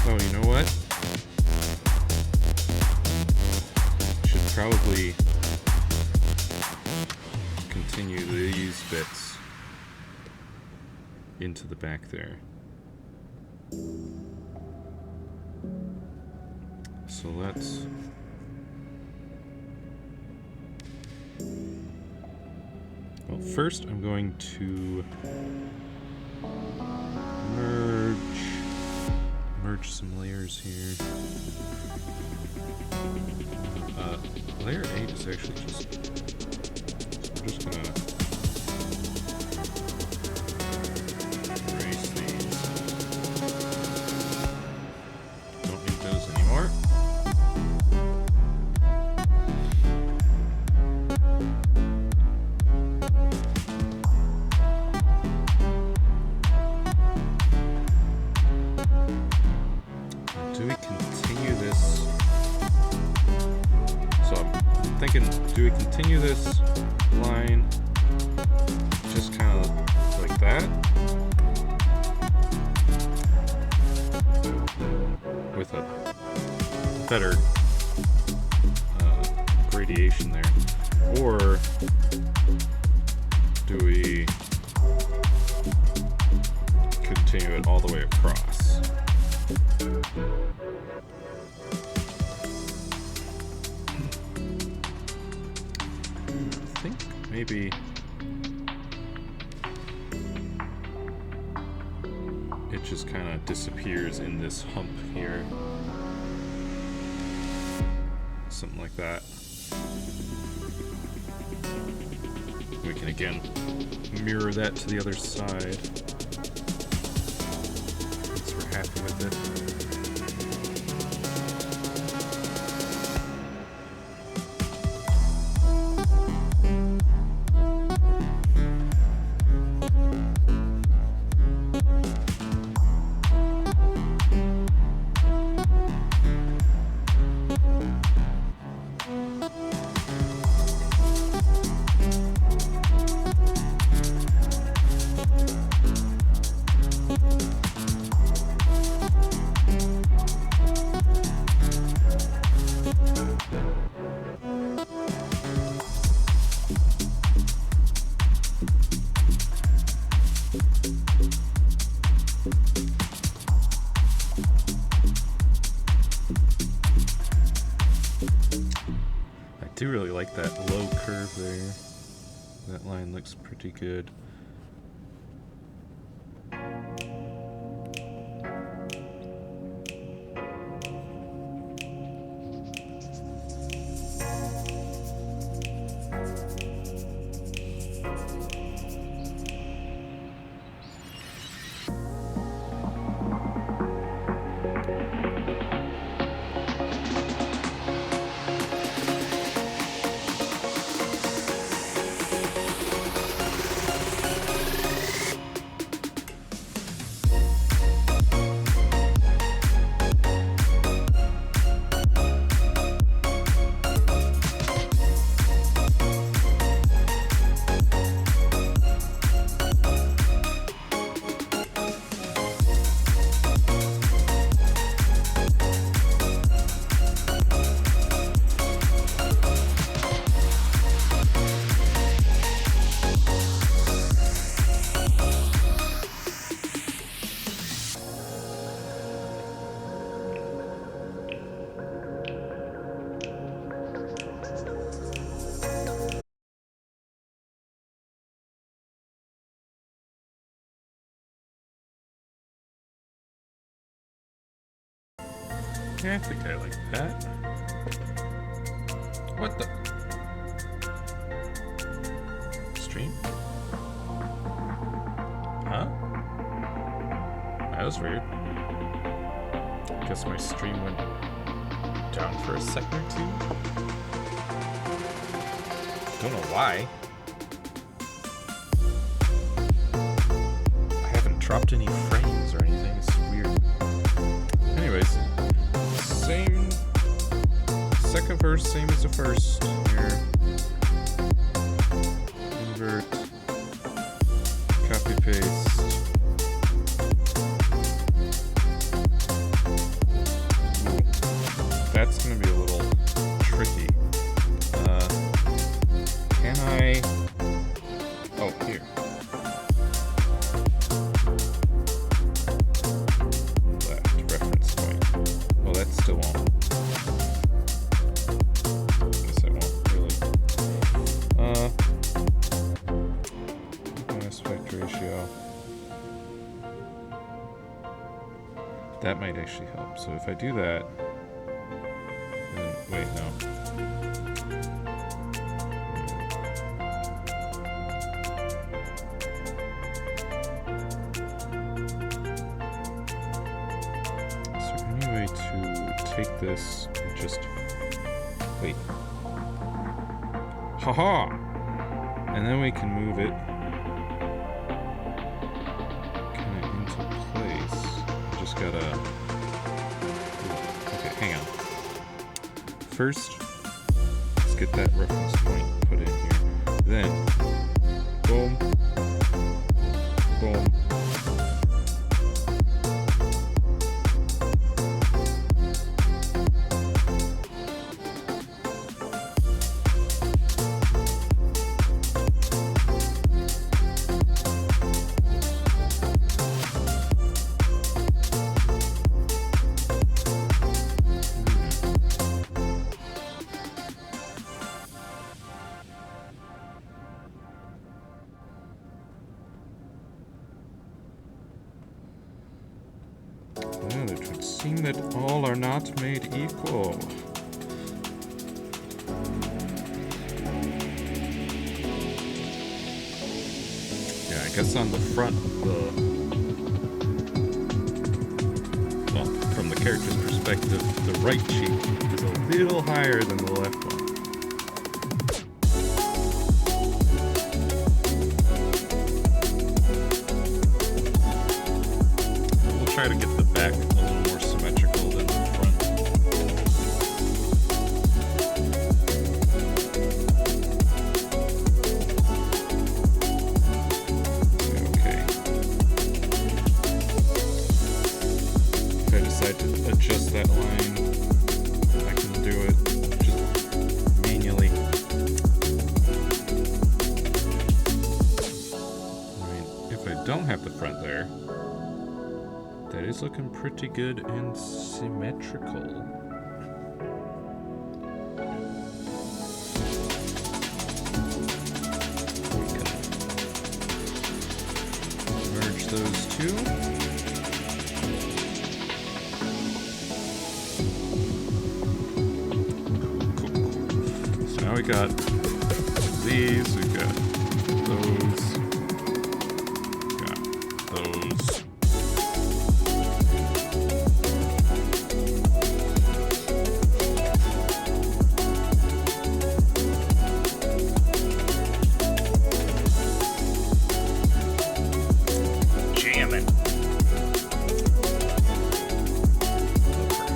Oh, you know what? Should probably continue these bits into the back there. So let's first I'm going to merge some layers here. Layer 8 is actually just, I'm just gonna do we continue this line just kind of like that with a better gradation there, or do we continue it all the way across? Maybe it just kind of disappears in this hump here. Something like that. We can again mirror that to the other side. Once we're happy with it. I do really like that low curve there. That line looks pretty good. Yeah, I think I like that. What the? Stream? Huh? That was weird. Guess my stream went down for a second or two. Don't know why. I haven't dropped any frames or anything. It's weird. Anyways, same second verse, same as the first. Here, invert, copy paste. That's gonna be a little tricky. Can I? Oh, here. Left reference point. Well, that still won't. Guess I won't really. Aspect ratio. That might actually help. So if I do that, then wait, no. Take this and just wait. Haha! And then we can move it kind of into place. Just gotta. Okay, hang on. First, let's get that reference point put in here. Then, boom, boom. It would seem that all are not made equal. Yeah, I guess on the front, well, from the character's perspective, the right cheek is a little higher than the left one. We'll try to get the back a little more symmetrical than the front. Okay. If I decide to adjust that line, I can do it just manually. Alright, if I don't have the front there, that is looking pretty good and symmetrical. We can merge those two. Cool. So now we got these, we got those, got those.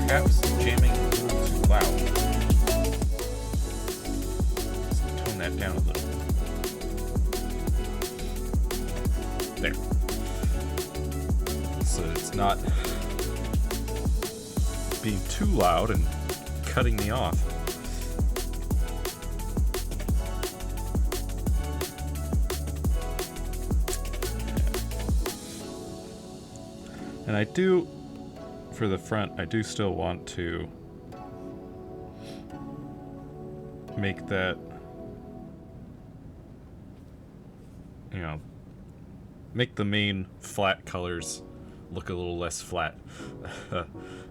Perhaps jamming a little too loud. Let's tone that down a little. There. So it's not being too loud and cutting me off. And I do, for the front, I do still want to make that, you know, make the main flat colors look a little less flat.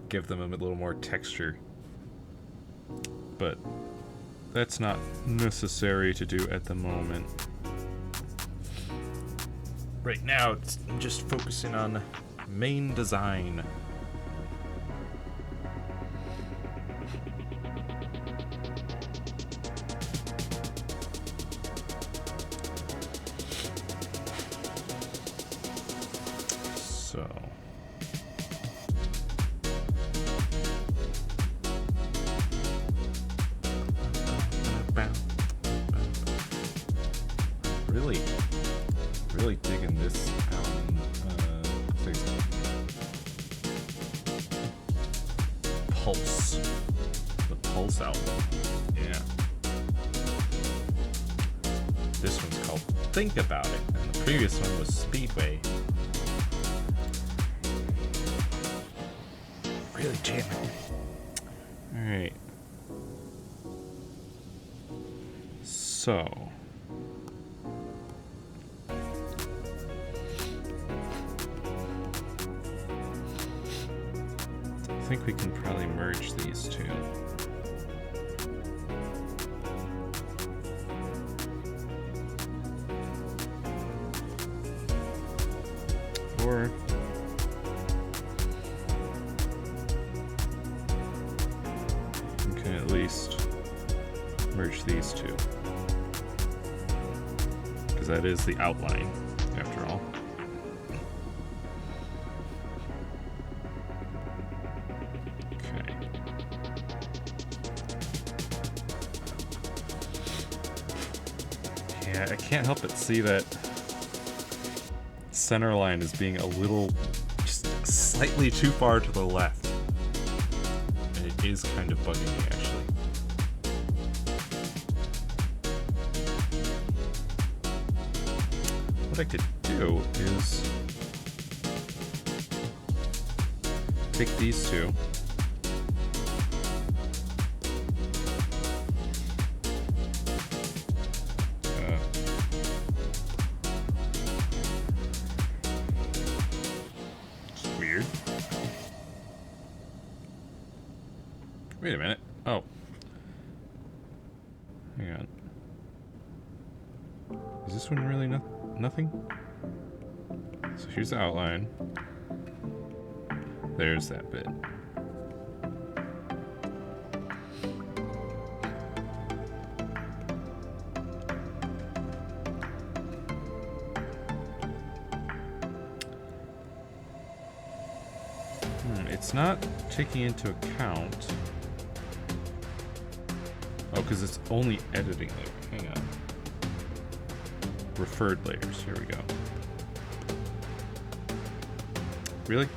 Give them a little more texture. But that's not necessary to do at the moment. Right now, it's just focusing on main design. So. Really digging this album. Pulse. The Pulse album. Yeah. This one's called Think About It, and the previous one was Speedway. Really jamming. Alright. So. I think we can probably merge these two. Or we can at least merge these two. Because that is the outline, after all. I can't help but see that center line as being a little, just slightly too far to the left. And it is kind of bugging me, actually. What I could do is take these two. Wait a minute. Oh. Hang on. Is this one really nothing? So here's the outline. There's that bit. It's not taking into account... Oh, because it's only editing layer. Hang on. Referred layers. Here we go. Really?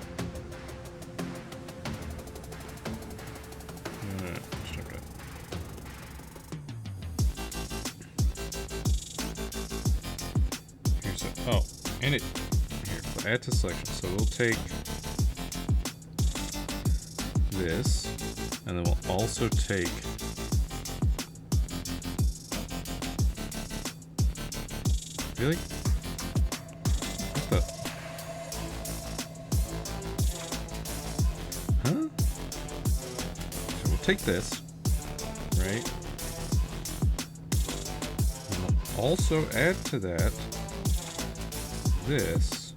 Here's a, oh, and it here. So add to selection. So we'll take this, and then we'll also take really? What the? Huh? So we'll take this, right? And we'll also add to that this.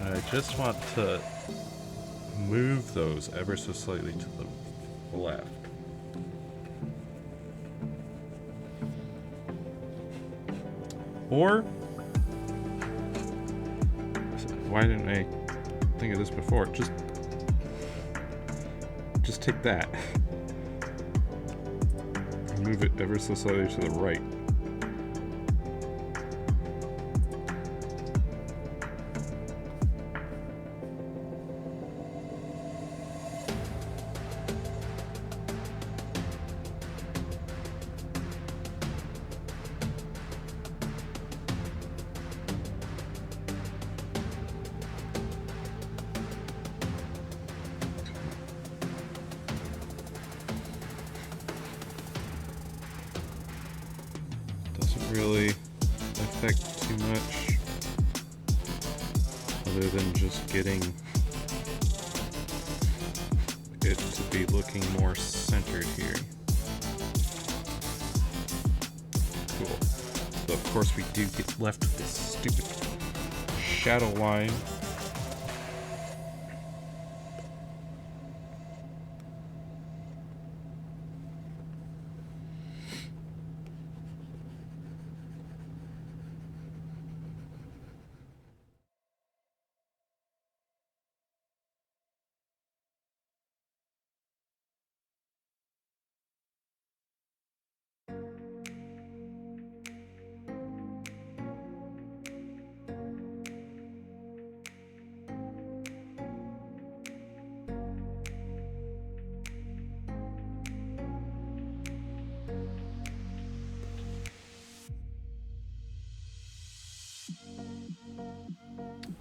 I just want to move those ever so slightly to the left. Or, why didn't I think of this before? Just take that. Move it ever so slightly to the right. too much, other than just getting it to be looking more centered here. Cool. So of course we do get left with this stupid shadow line.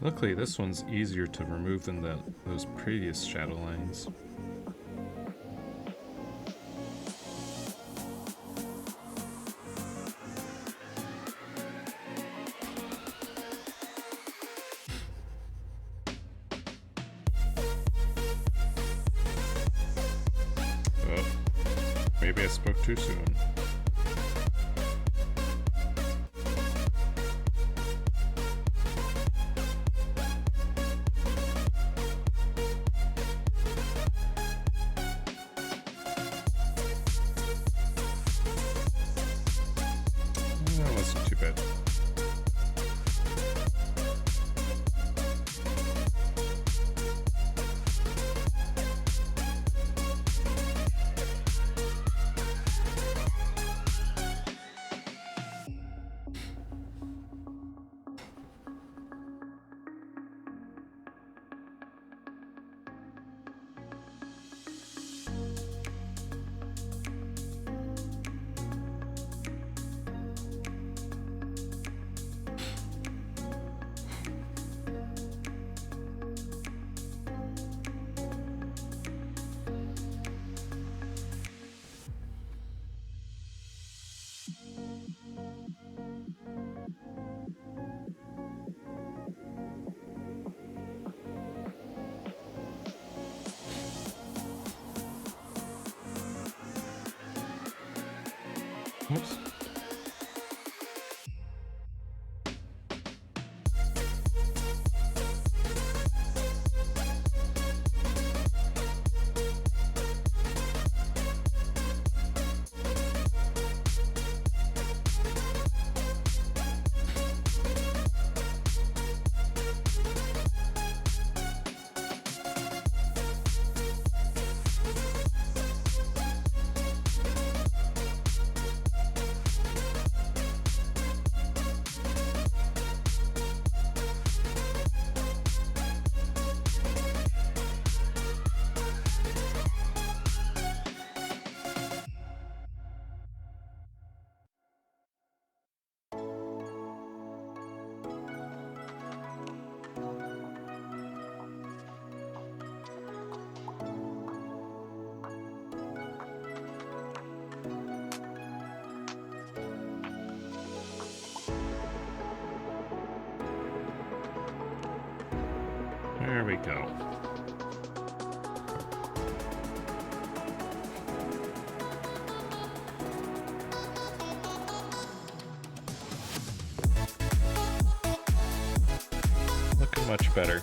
Luckily, this one's easier to remove than those previous shadow lines. Oh, maybe I spoke too soon. Oops. There we go. Looking much better.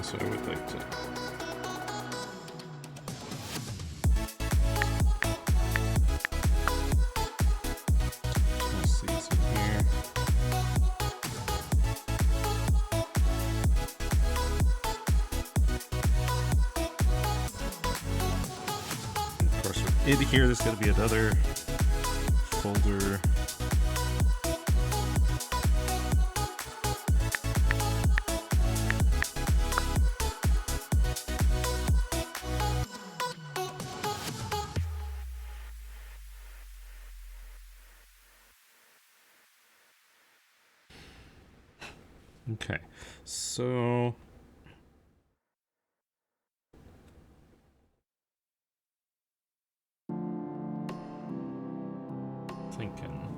So I would like to. Let's see this in here. And of course, in here, there's going to be another folder. Okay, so thinking,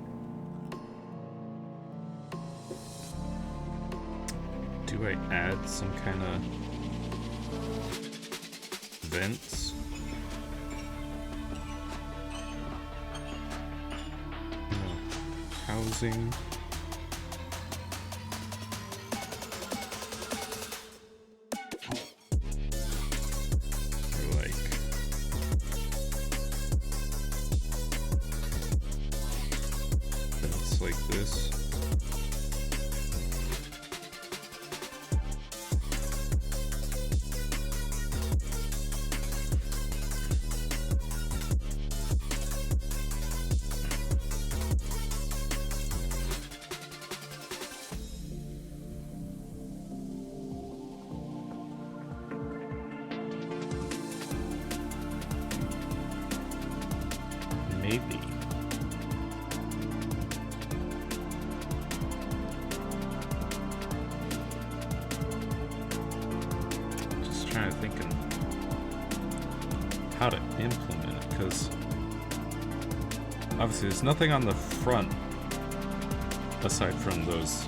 do I add some kind of vents? No. Housing. Like this. Maybe. Thinking how to implement it, because obviously there's nothing on the front aside from those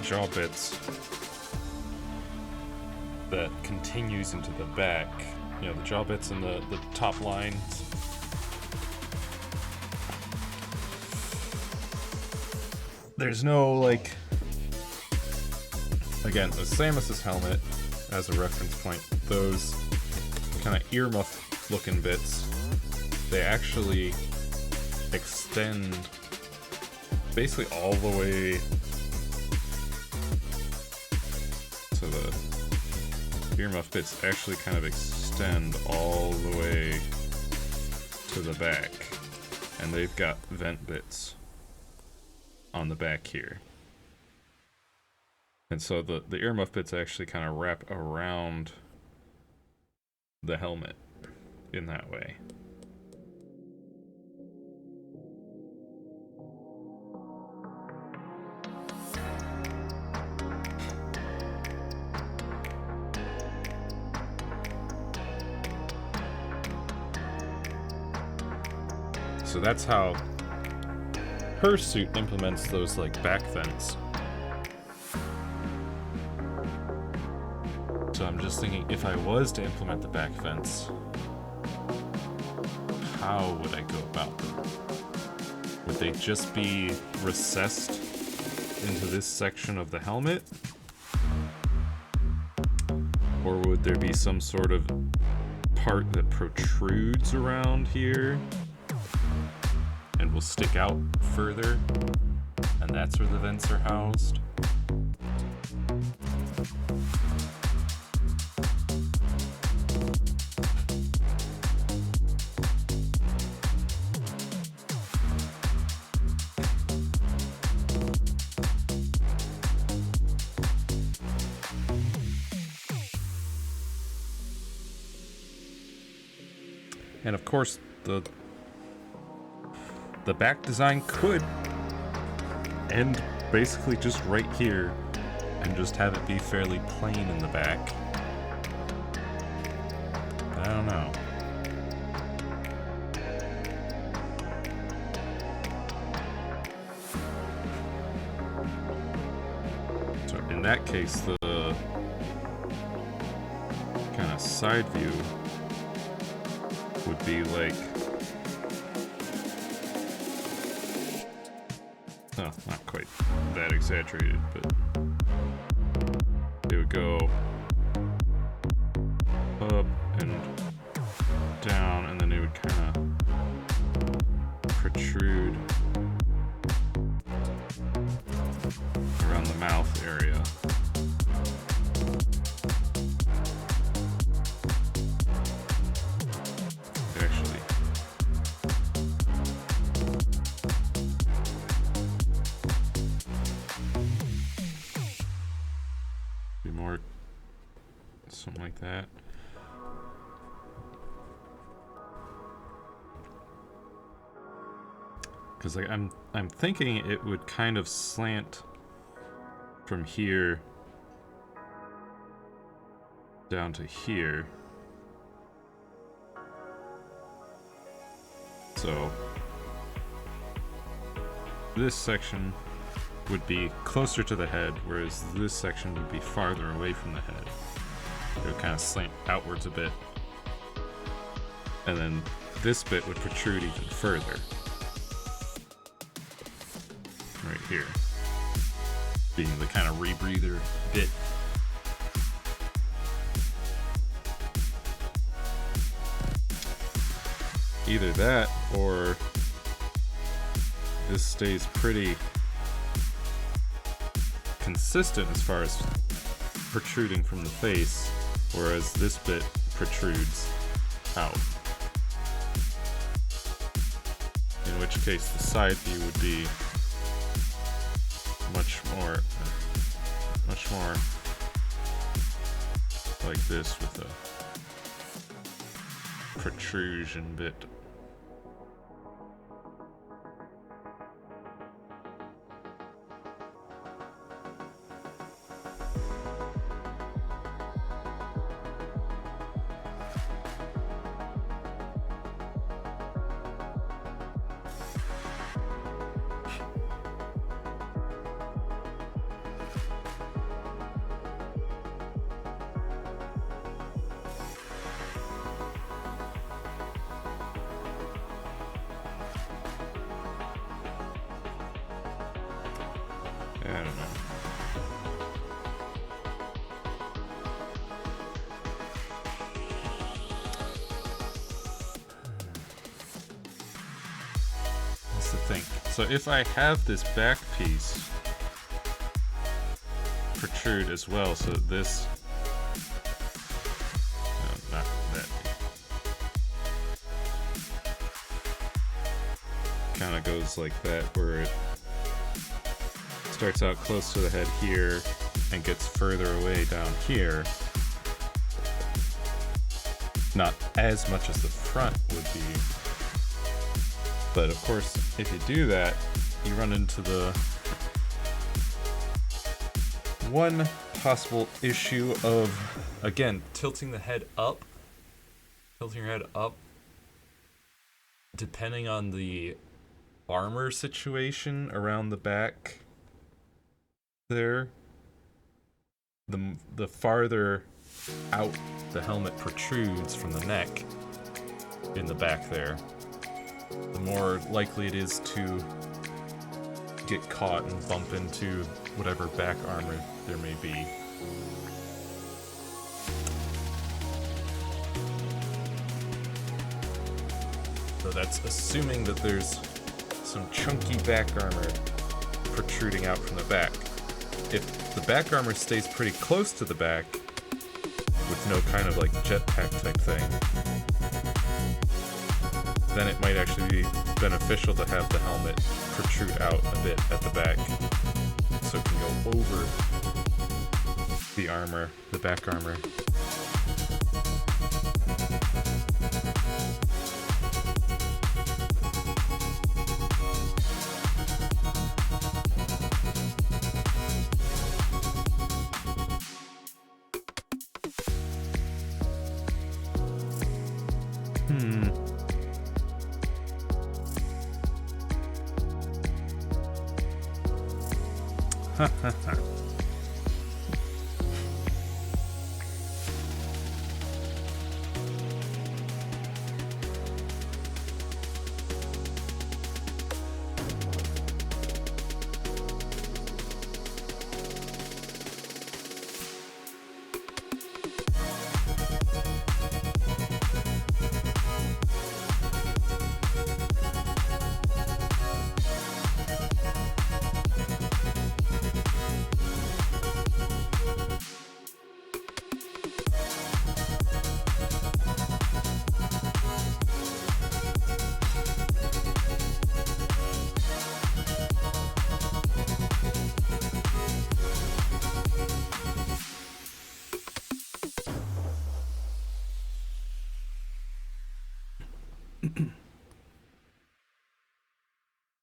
jaw bits that continues into the back. You know, the jaw bits and the top lines. There's no, like, again, the Samus's helmet as a reference point, those kind of earmuff looking bits, they actually extend basically all the way to the earmuff bits actually kind of extend all the way to the back, and they've got vent bits on the back here. And so the earmuff bits actually kind of wrap around the helmet in that way. So that's how her suit implements those like back vents. So I'm just thinking, if I was to implement the back vents, how would I go about them? Would they just be recessed into this section of the helmet? Or would there be some sort of part that protrudes around here and will stick out further, and that's where the vents are housed? And of course, the back design could end basically just right here and just have it be fairly plain in the back. I don't know. So in that case, the kind of side view would be like, oh, not quite that exaggerated, but it would go and down, and then it would kind of protrude around the mouth area. Actually, be more something like that. Because like I'm thinking it would kind of slant from here down to here. So this section would be closer to the head, whereas this section would be farther away from the head. It would kind of slant outwards a bit. And then this bit would protrude even further. Right here. Being the kind of rebreather bit. Either that, or this stays pretty consistent as far as protruding from the face, whereas this bit protrudes out. In which case the side view would be much more like this, with a protrusion bit. I don't know. That's the thing. So if I have this back piece protrude as well, so this, no, not that, kind of goes like that, where it starts out close to the head here and gets further away down here. Not as much as the front would be. But of course, if you do that, you run into the one possible issue of, again, tilting the head up. Tilting your head up, depending on the armor situation around the back there, the farther out the helmet protrudes from the neck in the back there, the more likely it is to get caught and bump into whatever back armor there may be. So that's assuming that there's some chunky back armor protruding out from the back. If the back armor stays pretty close to the back, with no kind of like jetpack type thing, then it might actually be beneficial to have the helmet protrude out a bit at the back, so it can go over the armor, the back armor.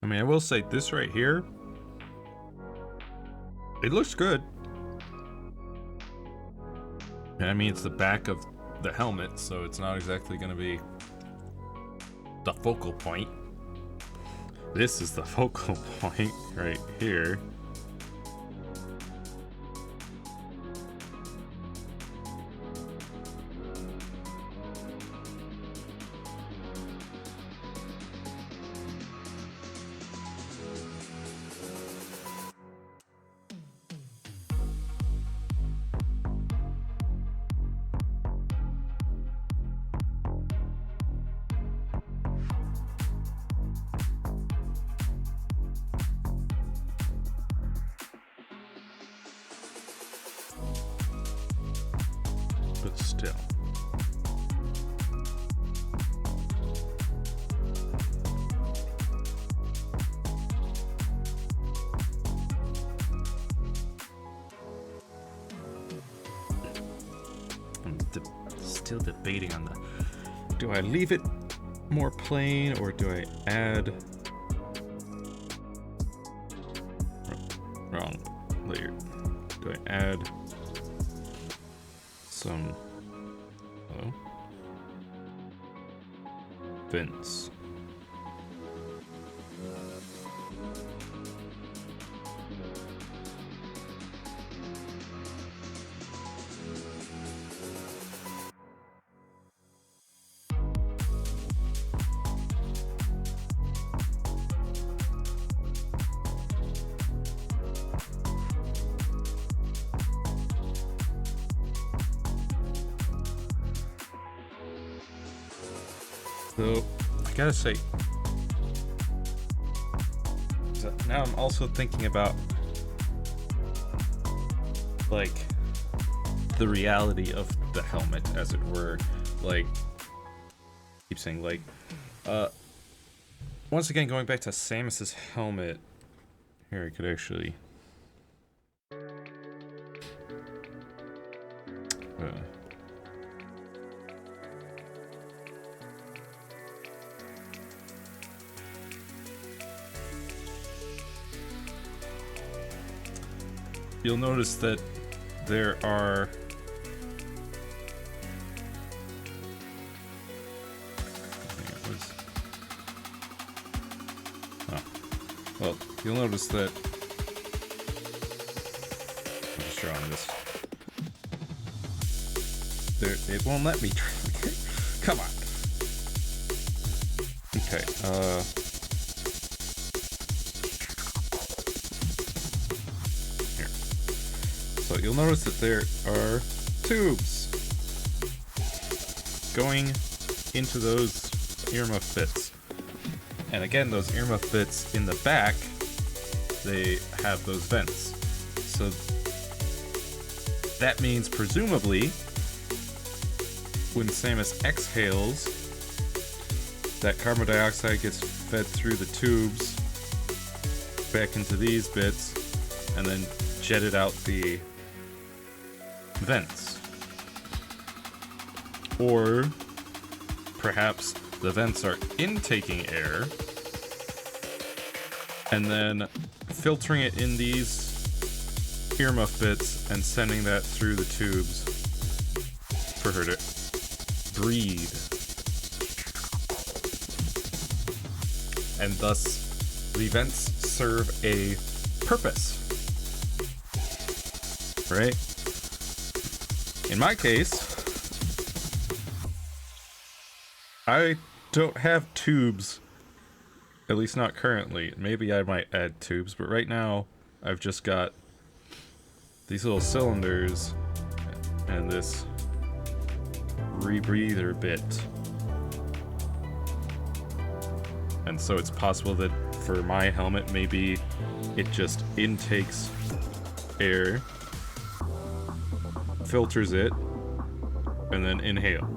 I mean, I will say this right here, it looks good. I mean, it's the back of the helmet, so it's not exactly going to be the focal point. This is the focal point right here. But still. I'm still debating on the... Do I leave it more plain or do I add... Wrong layer. Do I add some vents? So, I gotta say, so now I'm also thinking about, like, the reality of the helmet, as it were. Like, keep saying, like, once again, going back to Samus's helmet, here I could actually, you'll notice that there are well, you'll notice that I'm just drawing this. There, it won't let me. Come on. Okay. So you'll notice that there are tubes going into those earmuff bits. And again, those earmuff bits in the back, they have those vents. So that means presumably when Samus exhales, that carbon dioxide gets fed through the tubes back into these bits and then jetted out the vents. Or perhaps the vents are intaking air and then filtering it in these earmuff bits and sending that through the tubes for her to breathe. And thus the vents serve a purpose. Right? In my case, I don't have tubes, at least not currently. Maybe I might add tubes, but right now I've just got these little cylinders and this rebreather bit. And so it's possible that for my helmet, maybe it just intakes air, filters it, and then inhale.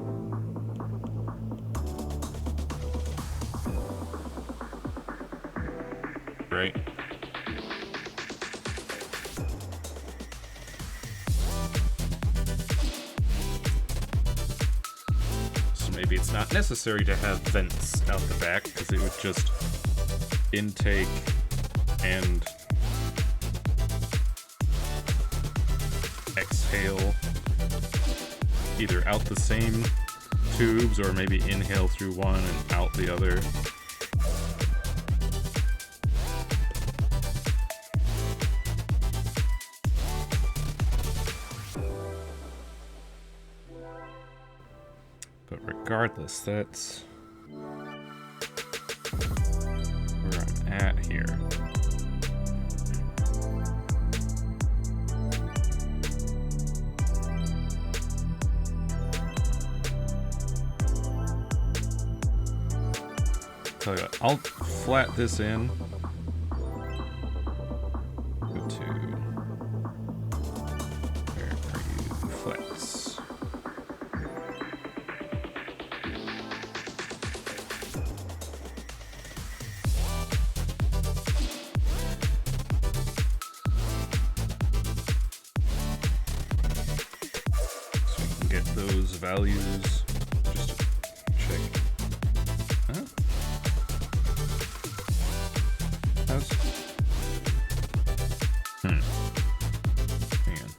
Right? So maybe it's not necessary to have vents out the back, because it would just intake and exhale either out the same tubes or maybe inhale through one and out the other. But regardless, that's where I'm at here. Tell you what, I'll flat this in. Go to where are you? Flats. So we can get those values. Just to check. Huh? Hang on.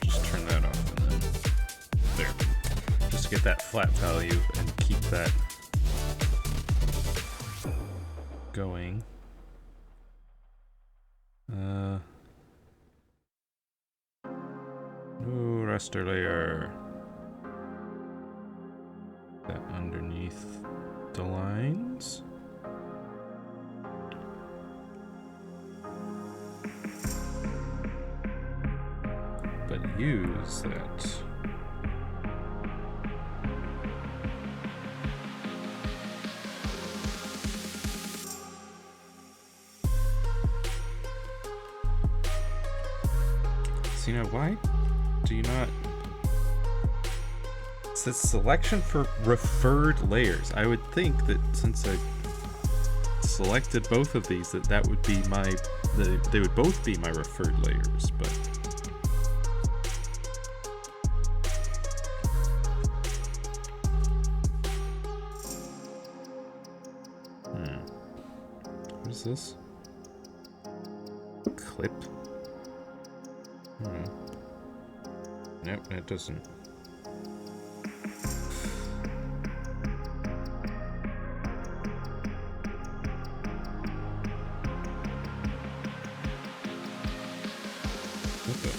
Just turn that off and then there. Just to get that flat value and keep that going. New raster layer. That underneath the lines. But use that. See, now why do you not? It says selection for referred layers. I would think that since I selected both of these, that would be my, they would both be my referred layers, but. What is this? Clip? Nope, it doesn't. What the?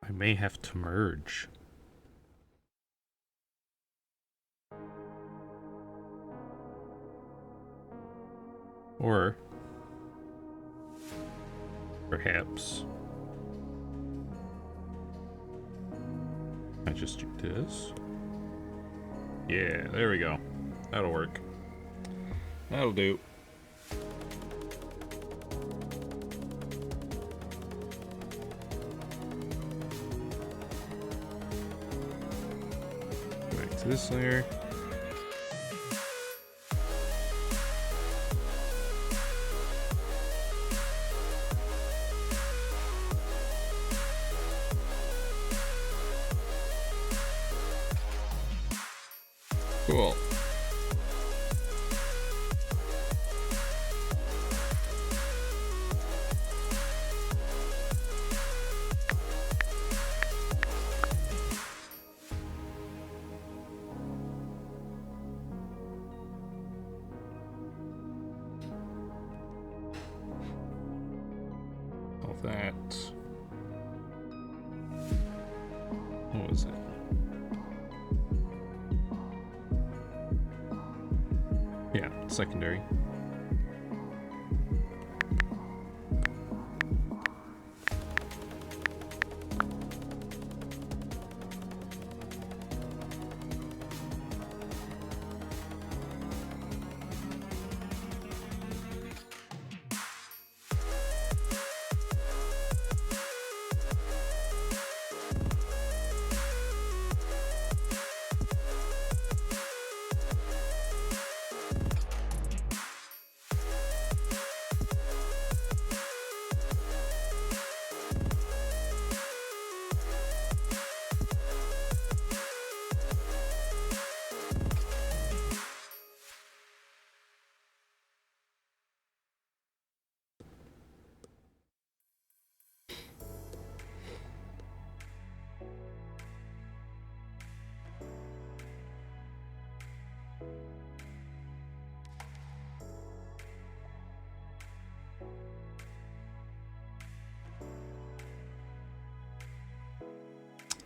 I may have to merge. Or perhaps I just do this. Yeah, there we go. That'll work. That'll do. To this layer. Cool. That. What was it? Yeah, secondary.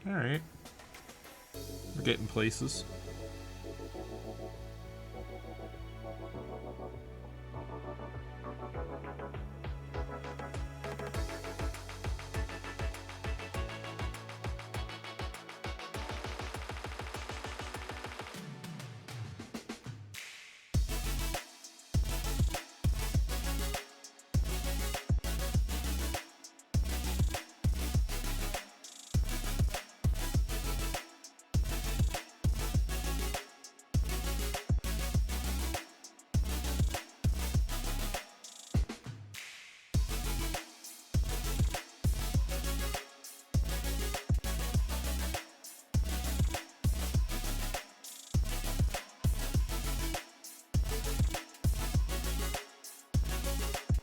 Alright. We're getting places.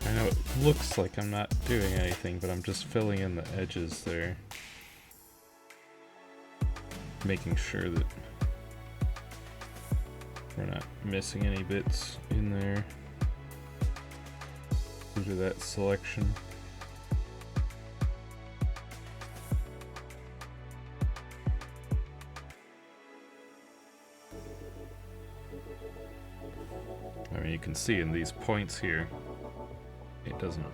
I know it looks like I'm not doing anything, but I'm just filling in the edges there. Making sure that we're not missing any bits in there due to that selection. I mean, you can see in these points here, it doesn't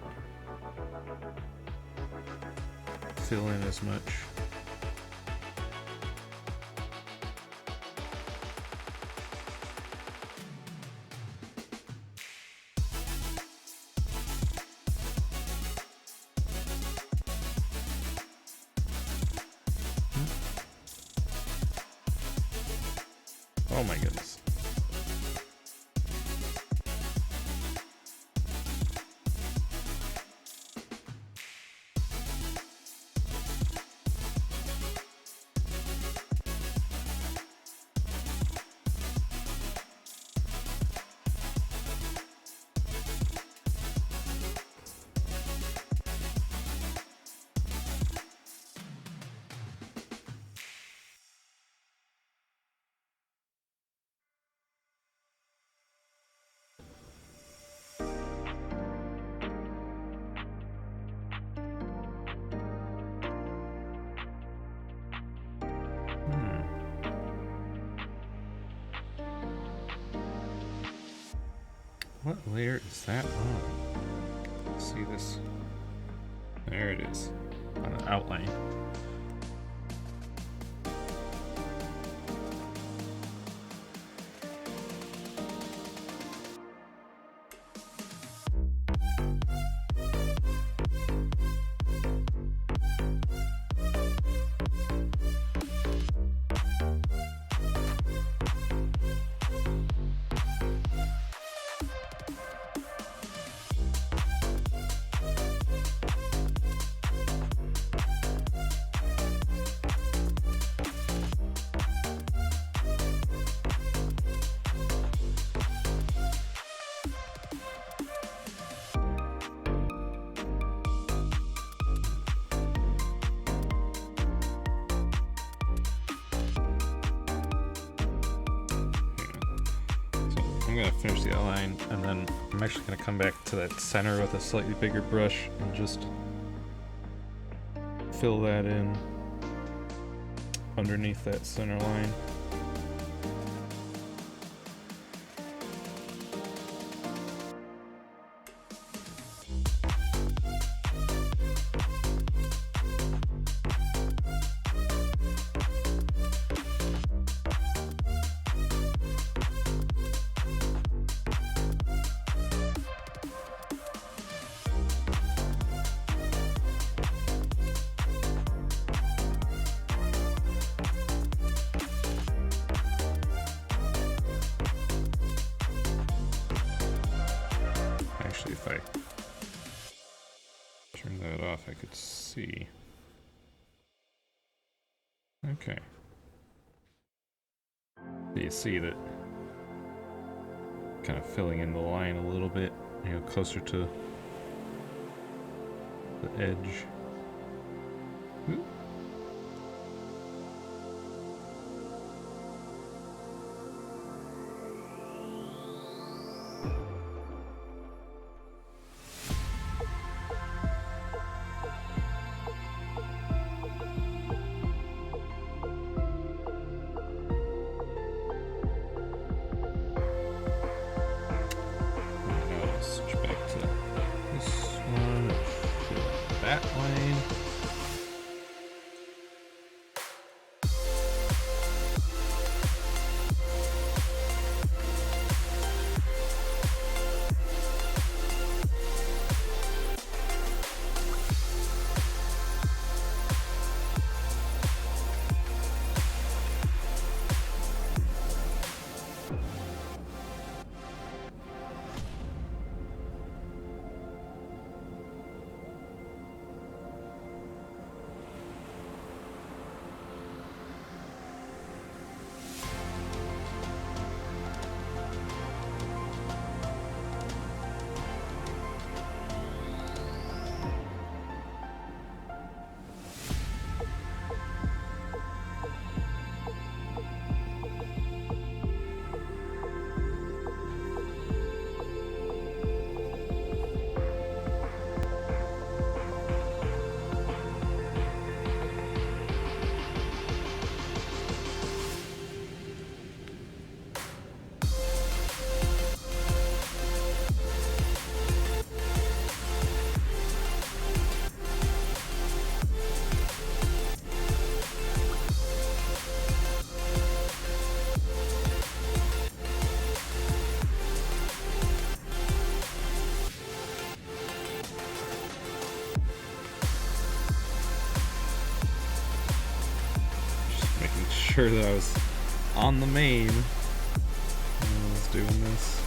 fill in as much. Oh my goodness. What layer is that on? Let's see this. There it is, on an outline. I'm gonna finish the outline, and then I'm actually gonna come back to that center with a slightly bigger brush and just fill that in underneath that center line. If I turn that off, I could see. Okay. So you see that kind of filling in the line a little bit, you know, closer to the edge. Ooh. making sure that I was on the main when I was doing this.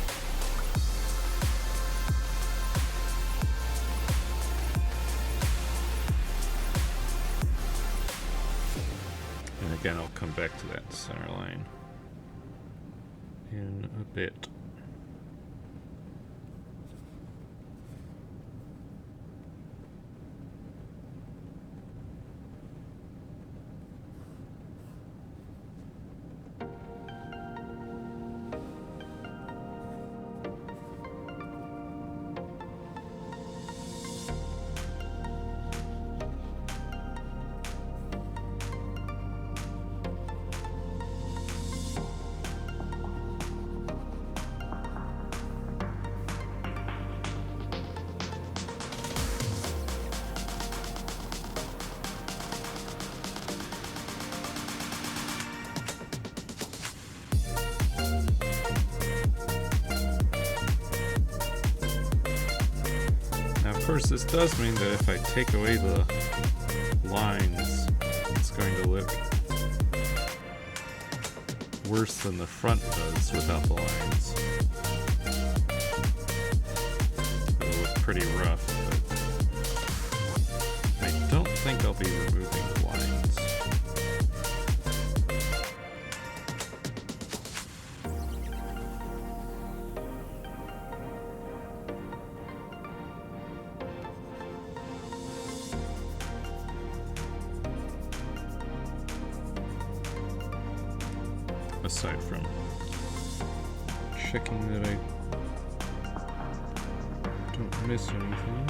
And again, I'll come back to that center line in a bit. Of course, this does mean that if I take away the lines, it's going to look worse than the front does without the lines. It'll look pretty rough, but I don't think I'll be removing the lines. Aside from checking that I don't miss anything.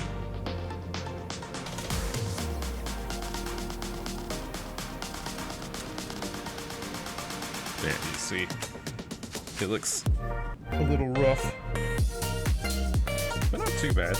There, you see, it looks a little rough, but not too bad.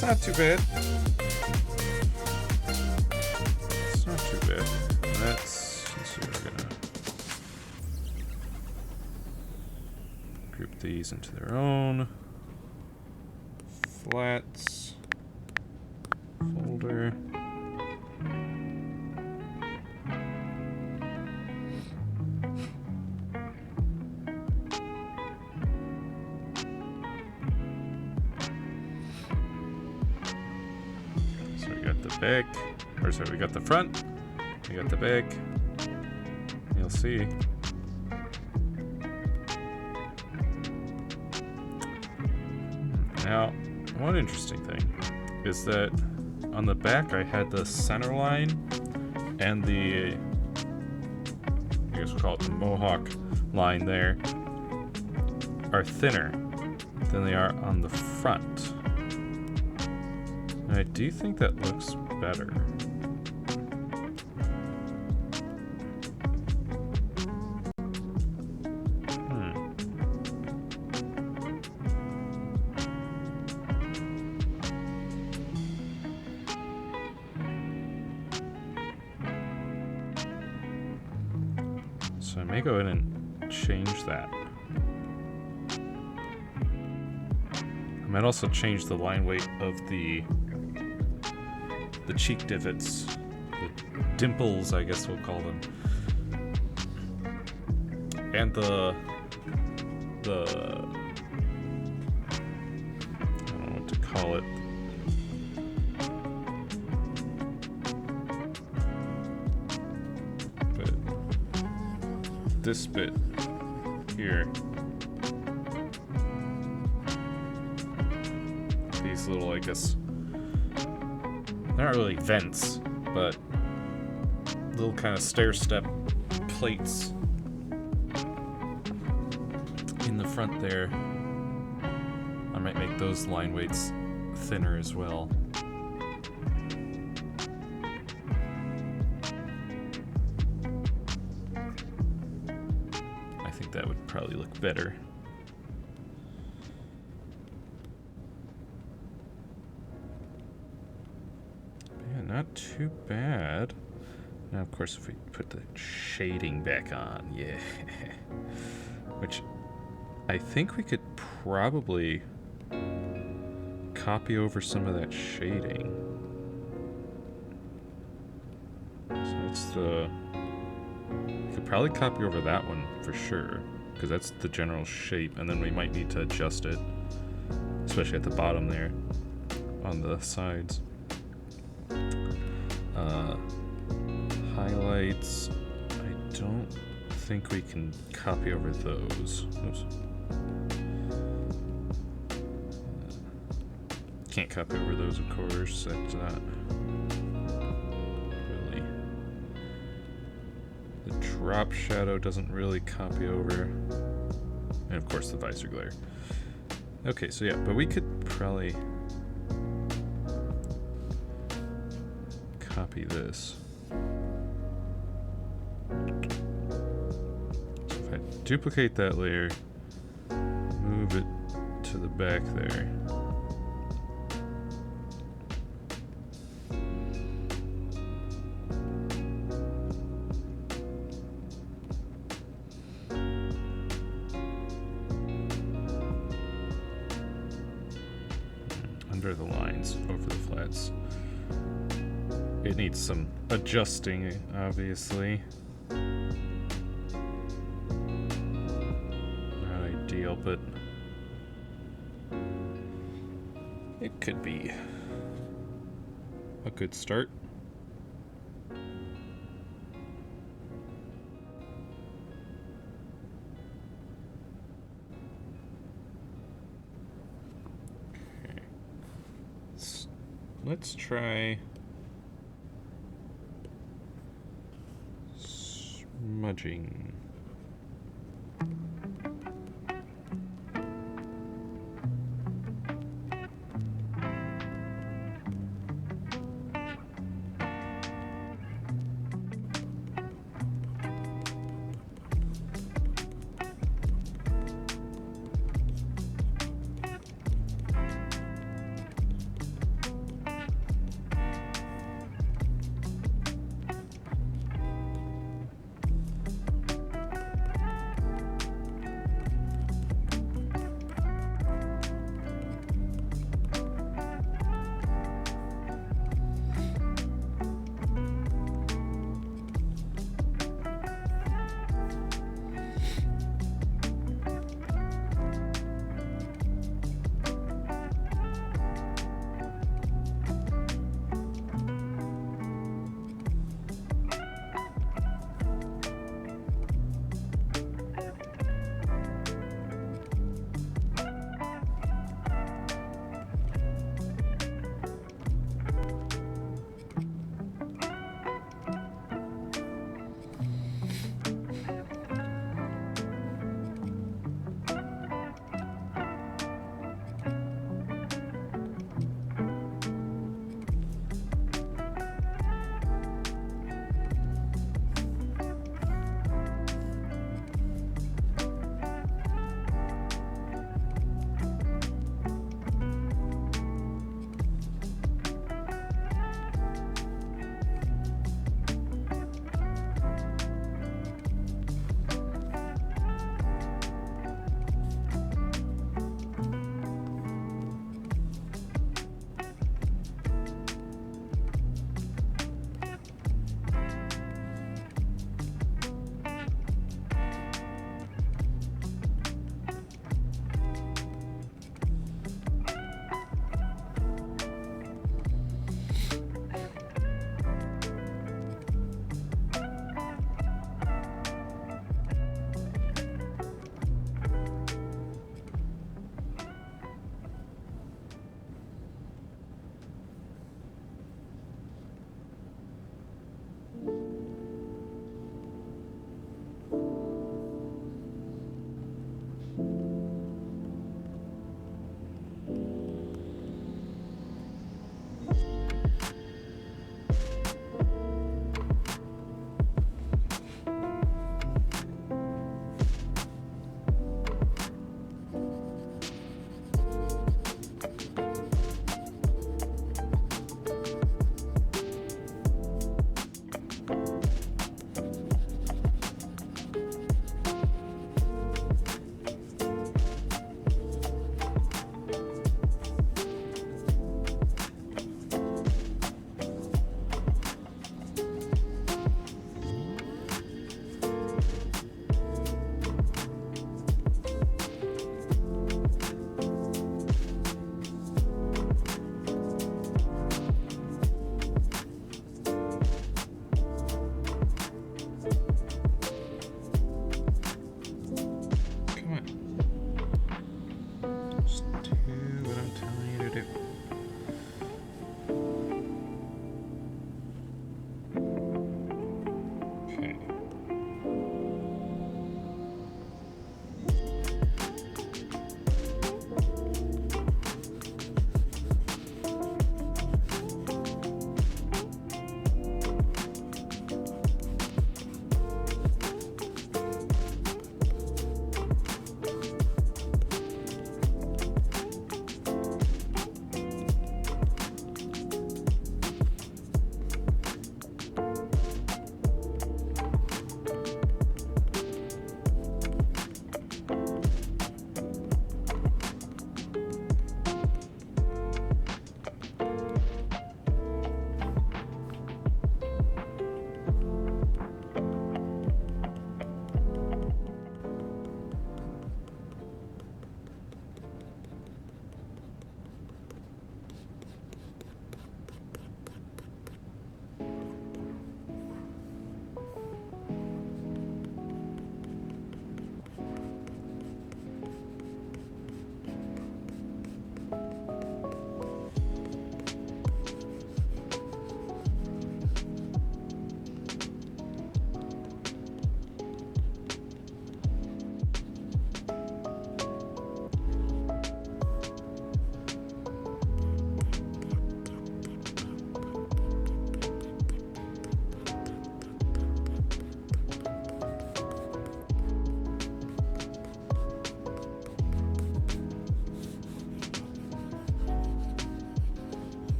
Not too bad. It's not too bad. Let's see, we're gonna group these into their own flats folder. Back, or sorry, we got the front, we got the back. You'll see. Now, one interesting thing is that on the back I had the center line and the, I guess we'll call it the mohawk line there, are thinner than they are on the front. And I do think that looks better. So I may go in and change that. I might also change the line weight of the cheek divots, the dimples, I guess we'll call them, and the I don't know what to call it. But this bit here, these little, I guess, they're not really vents, but little kind of stair-step plates in the front there. I might make those line weights thinner as well. I think that would probably look better. not too bad. Now, of course, if we put the shading back on, yeah. Which I think we could probably copy over some of that shading. So that's the... We could probably copy over that one for sure, because that's the general shape, and then we might need to adjust it, especially at the bottom there, on the sides. Highlights, I don't think we can copy over those. Oops. Can't copy over those, of course. That's not really. The drop shadow doesn't really copy over. And of course the visor glare. Okay, so yeah, but we could probably copy this. So if I duplicate that layer, move it to the back there. Under the lines, over the flats. It needs some adjusting, obviously. Not ideal, but it could be a good start. Okay. Let's try smudging.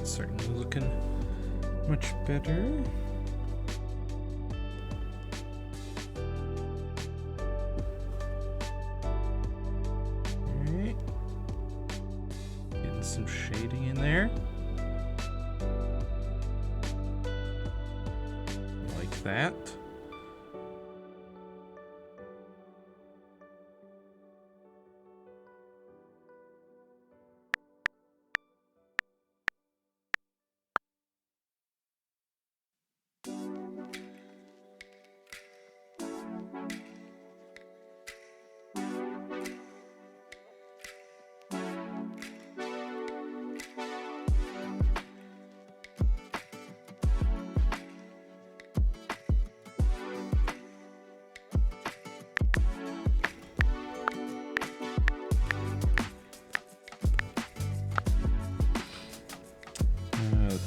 That's certainly looking much better. Alright. Getting some shading in there. Like that.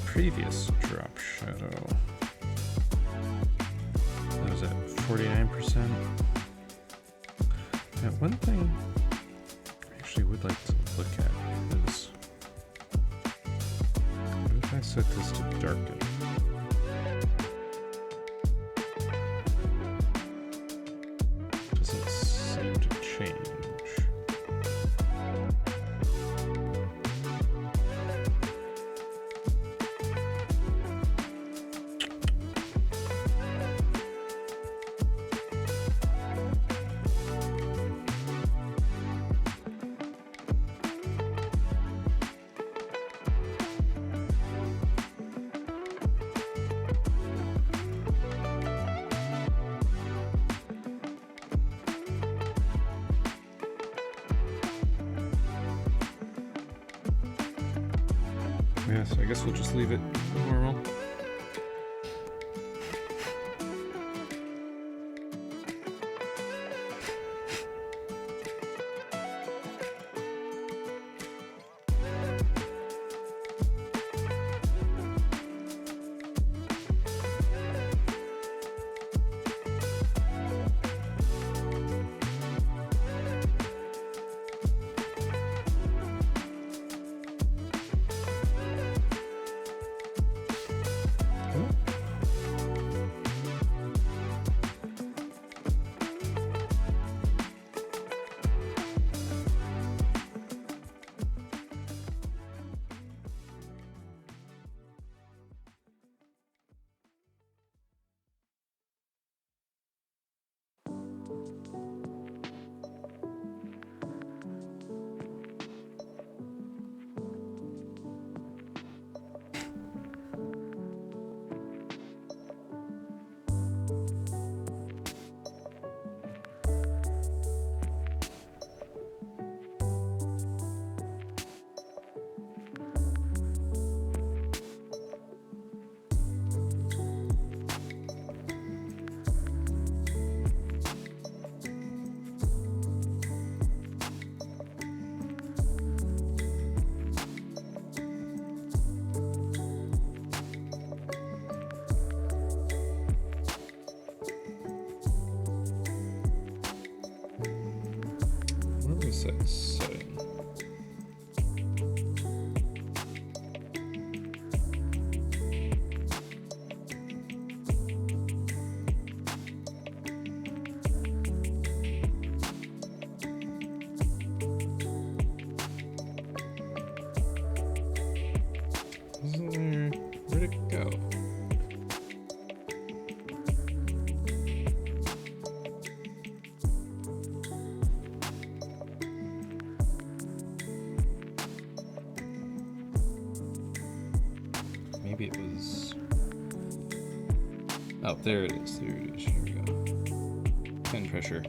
Previous drop shadow. That was at 49%. Now, one thing I actually would like to look at is, what if I set this to darken? Doesn't seem to change. Yeah, so I guess we'll just leave it normal. Set setting. Where'd it go? Maybe it was... Oh, there it is. There it is. Here we go. Pen pressure.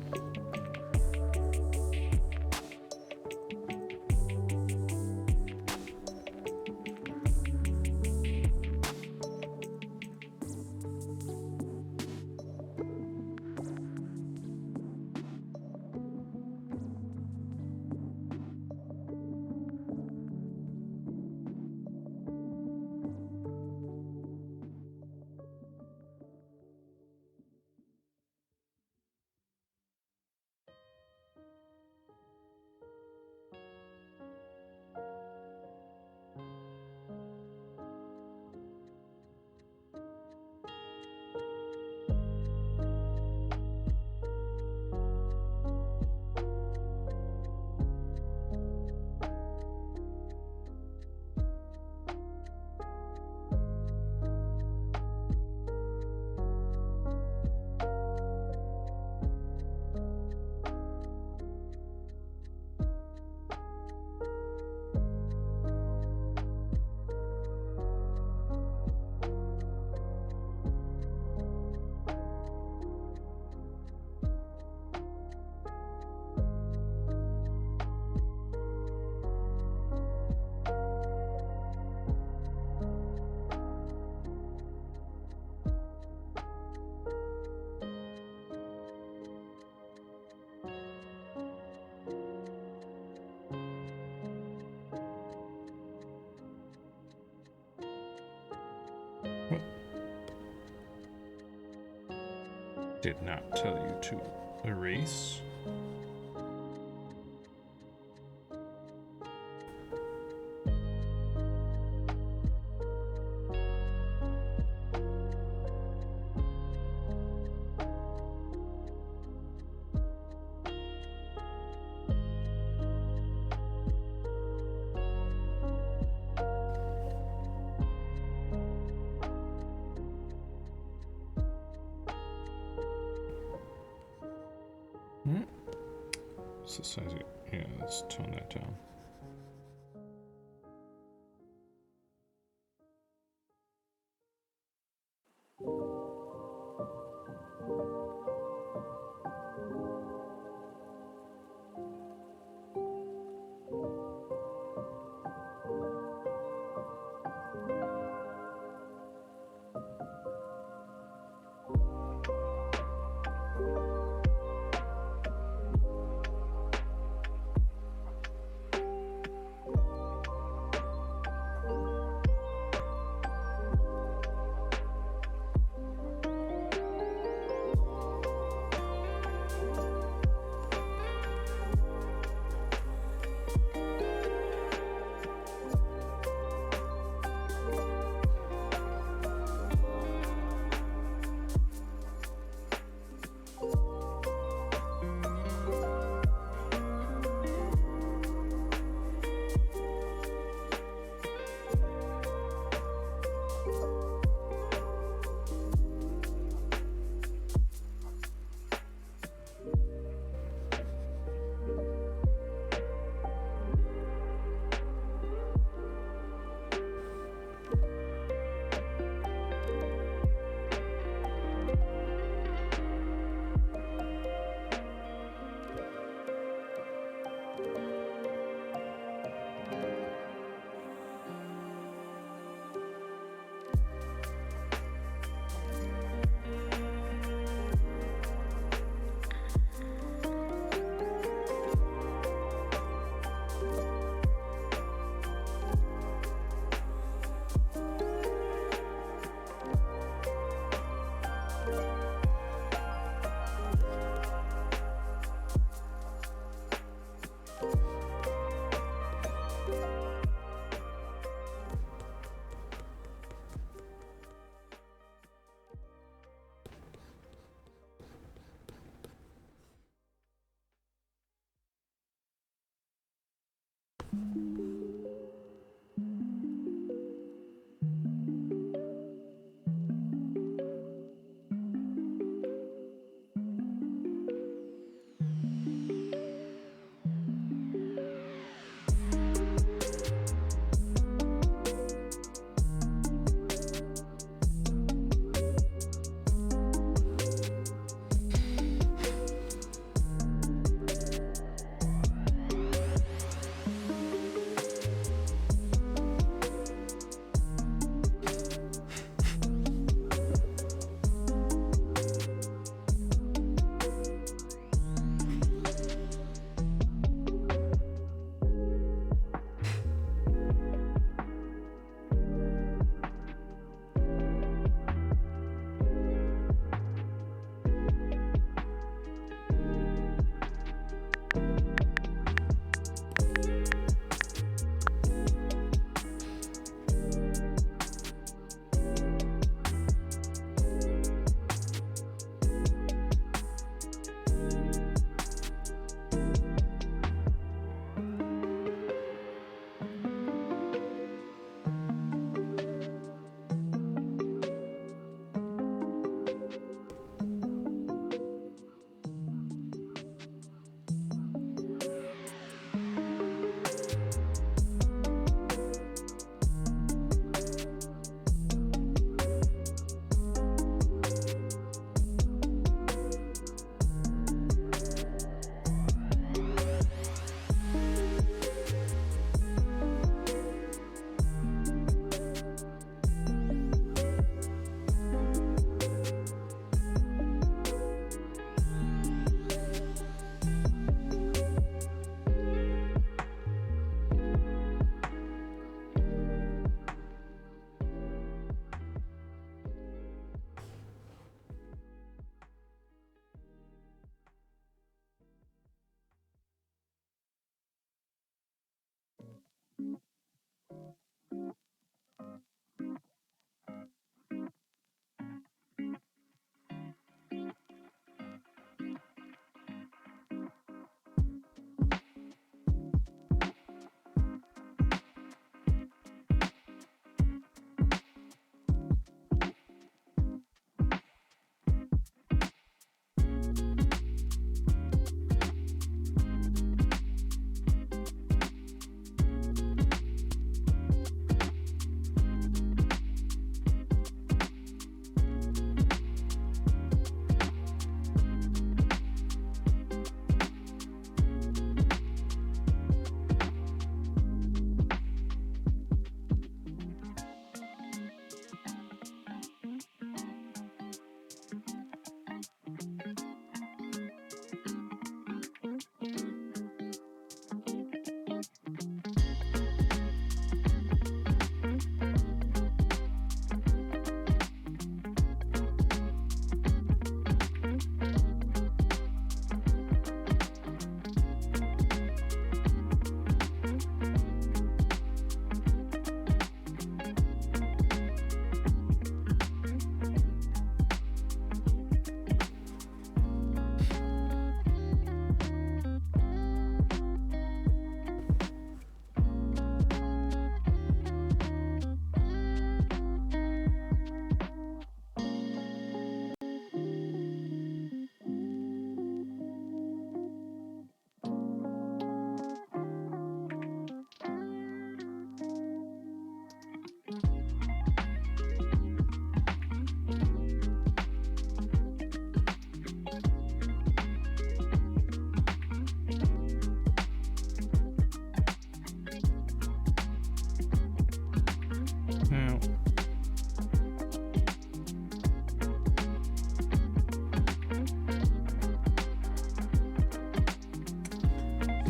Did not tell you to erase. What's the size? Yeah, let's tone that down.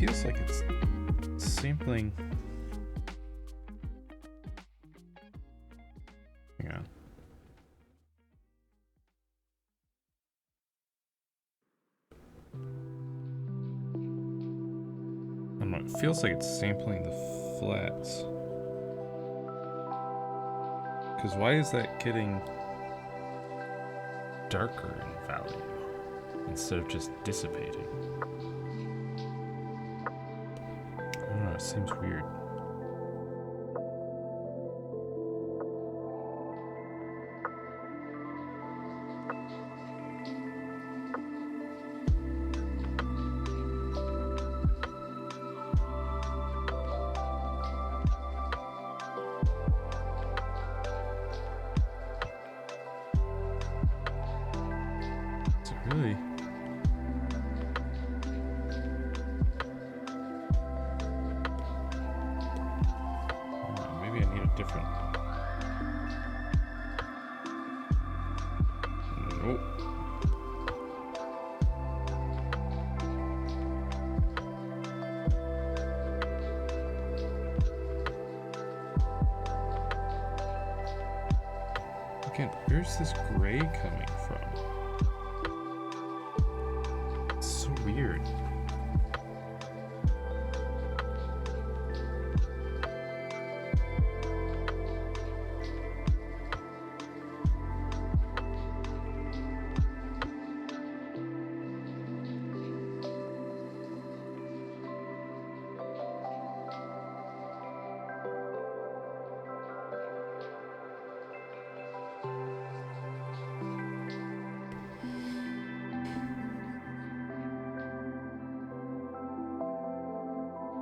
feels like it's sampling. Hang on. I don't know, it feels like it's sampling the flats. Because why is that getting darker in value instead of just dissipating? I don't know, it seems weird. Really? Maybe I need a different. Nope. Again, where's this gray coming from? Weird.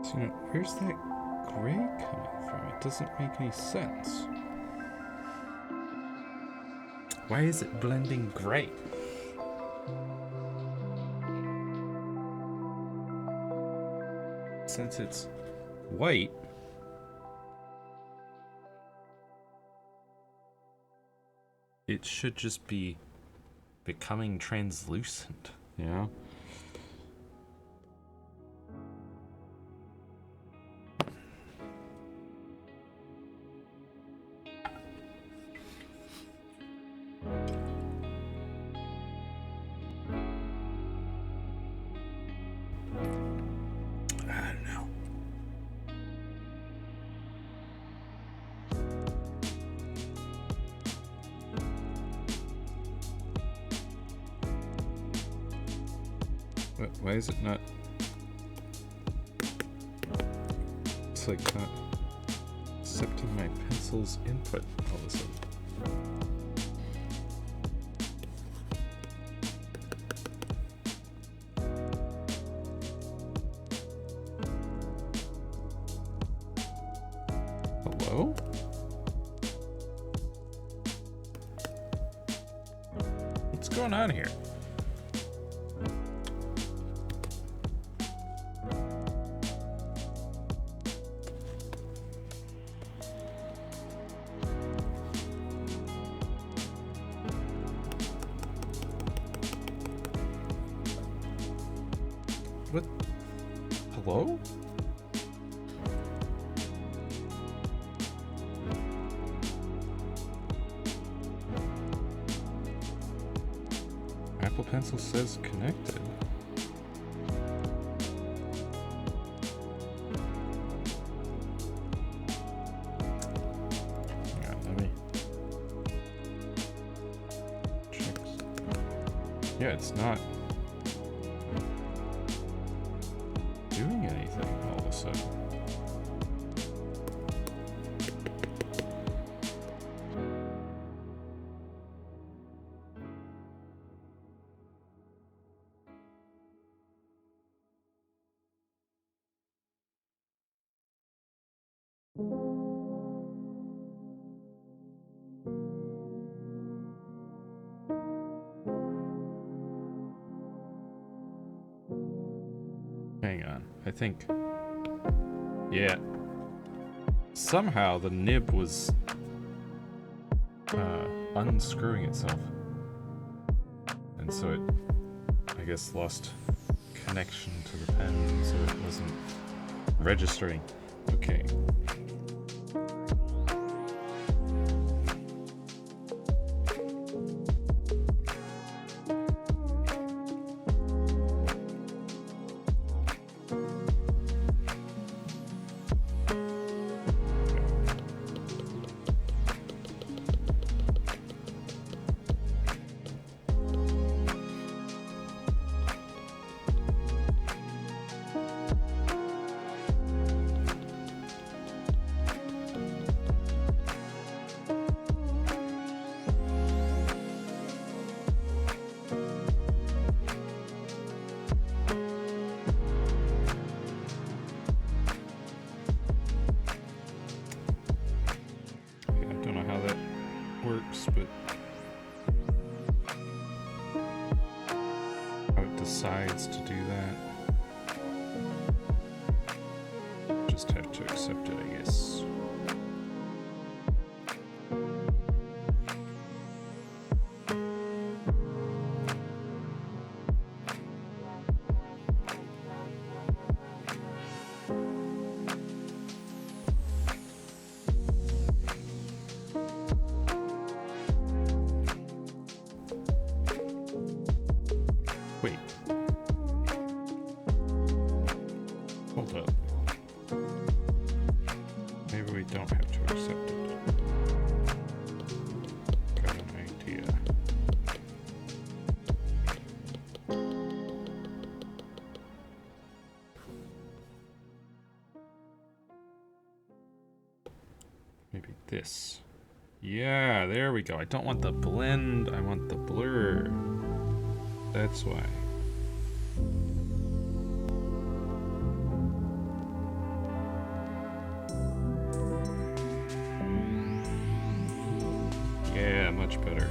So, where's that gray coming from? It doesn't make any sense. Why is it blending gray? Since it's white, it should just be becoming translucent, you know? Why is it not? It's like not accepting my pencil's input all of a sudden. Hello? What's going on here? What? Hello? Apple Pencil says connected. Yeah, let me check. Yeah, it's not doing anything all of a sudden. Hang on, I think. Yeah. Somehow the nib was unscrewing itself. And so it, I guess, lost connection to the pen, so it wasn't registering. Okay. Decides to do that. Just have to accept it, I guess. Wait. Hold up. Maybe we don't have to accept it. Got an idea. Maybe this. Yeah, there we go. I don't want the blend, I want the blur. That's why. Yeah, much better.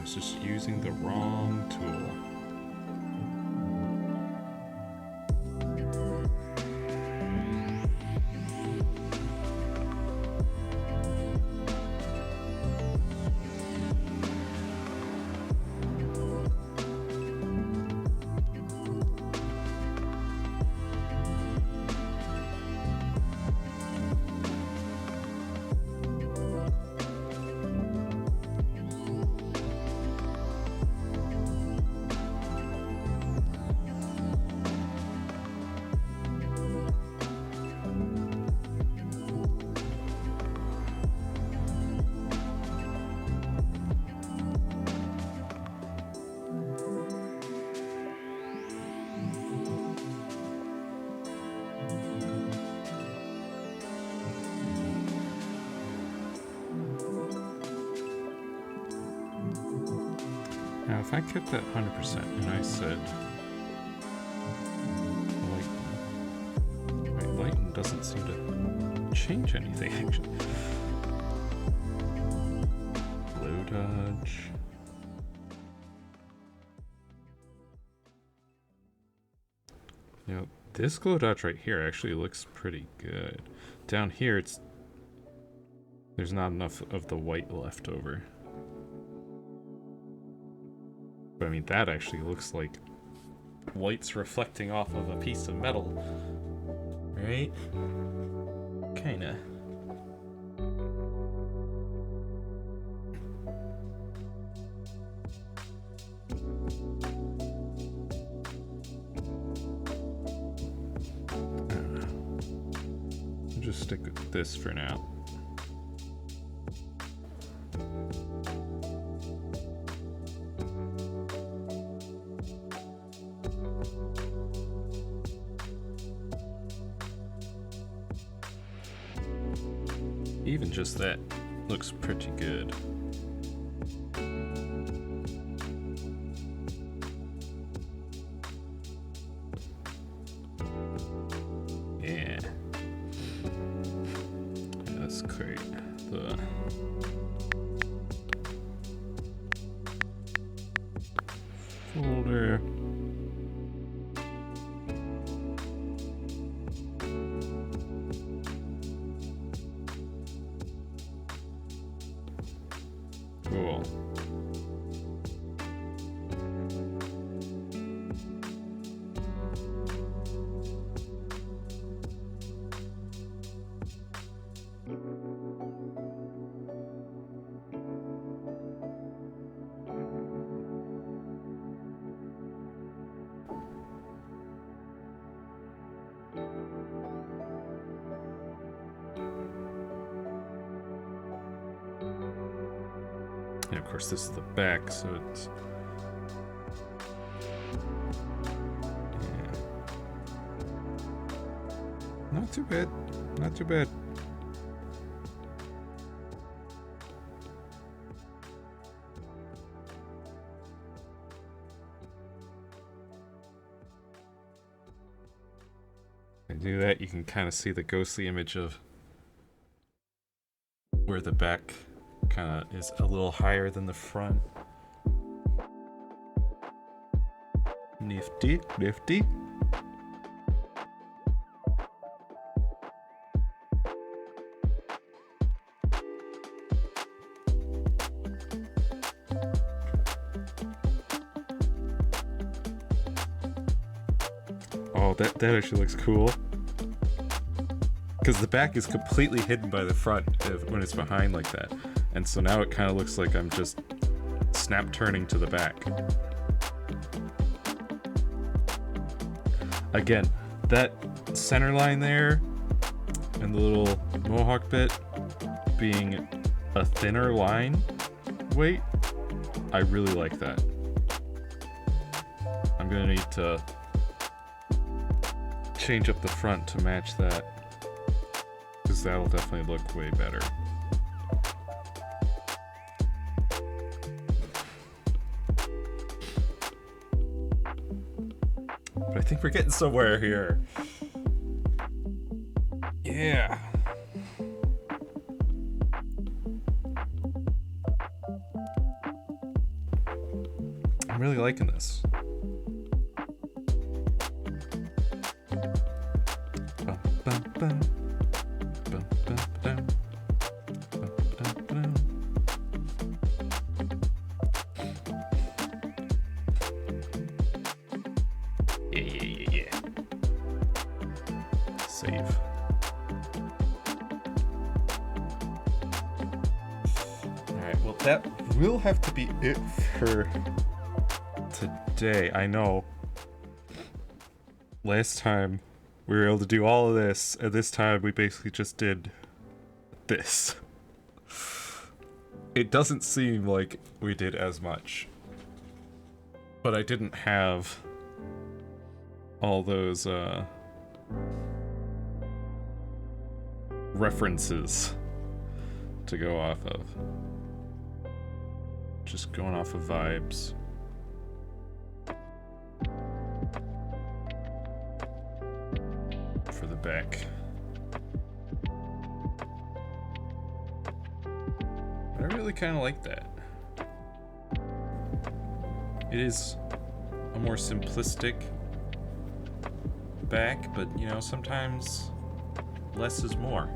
Just using the wrong tool. Now, if I kept that 100% and I said, lighten doesn't seem to change anything, actually. Low dodge. You know, this glow dodge right here actually looks pretty good. Down here, there's not enough of the white left over. But I mean, that actually looks like light's reflecting off of a piece of metal, right? Kinda. I'll just stick with this for now. Even just that looks pretty good. course, this is the back, so it's... Yeah. Not too bad. Not too bad. If I do that, you can kind of see the ghostly image of where the back kind of is a little higher than the front. Nifty, nifty. Oh, that actually looks cool. Because the back is completely hidden by the front when it's behind like that. And so now it kind of looks like I'm just snap turning to the back. Again, that center line there and the little mohawk bit being a thinner line weight, I really like that. I'm gonna need to change up the front to match that, because that'll definitely look way better. But I think we're getting somewhere here. Yeah. I'm really liking this. Yeah. Save. Alright, well that will have to be it for today. I know last time we were able to do all of this, and this time we basically just did this. It doesn't seem like we did as much, but I didn't have all those references to go off of. Just going off of vibes. For the back. But I really kind of like that. It is a more simplistic back, but you know, sometimes less is more.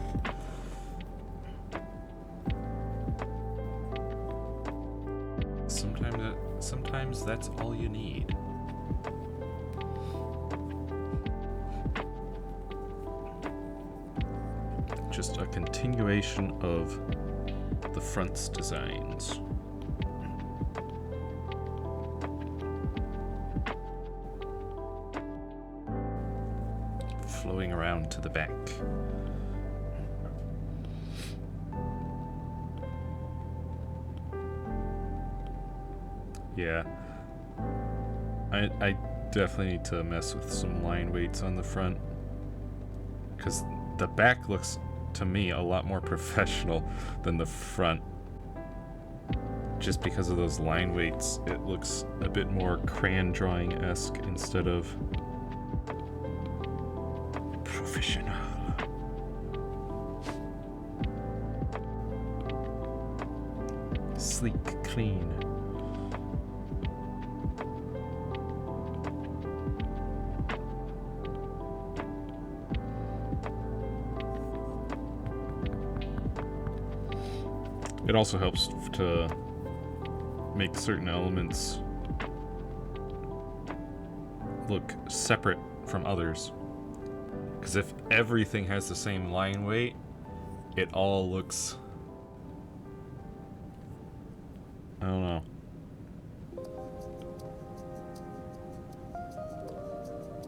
Sometimes that's all you need. Just a continuation of the front's designs. Flowing around to the back. Yeah. I definitely need to mess with some line weights on the front, because the back looks to me a lot more professional than the front. Just because of those line weights, it looks a bit more crayon drawing-esque instead of professional. Sleek, clean. It also helps to make certain elements look separate from others. Because if everything has the same line weight, it all looks... I don't know.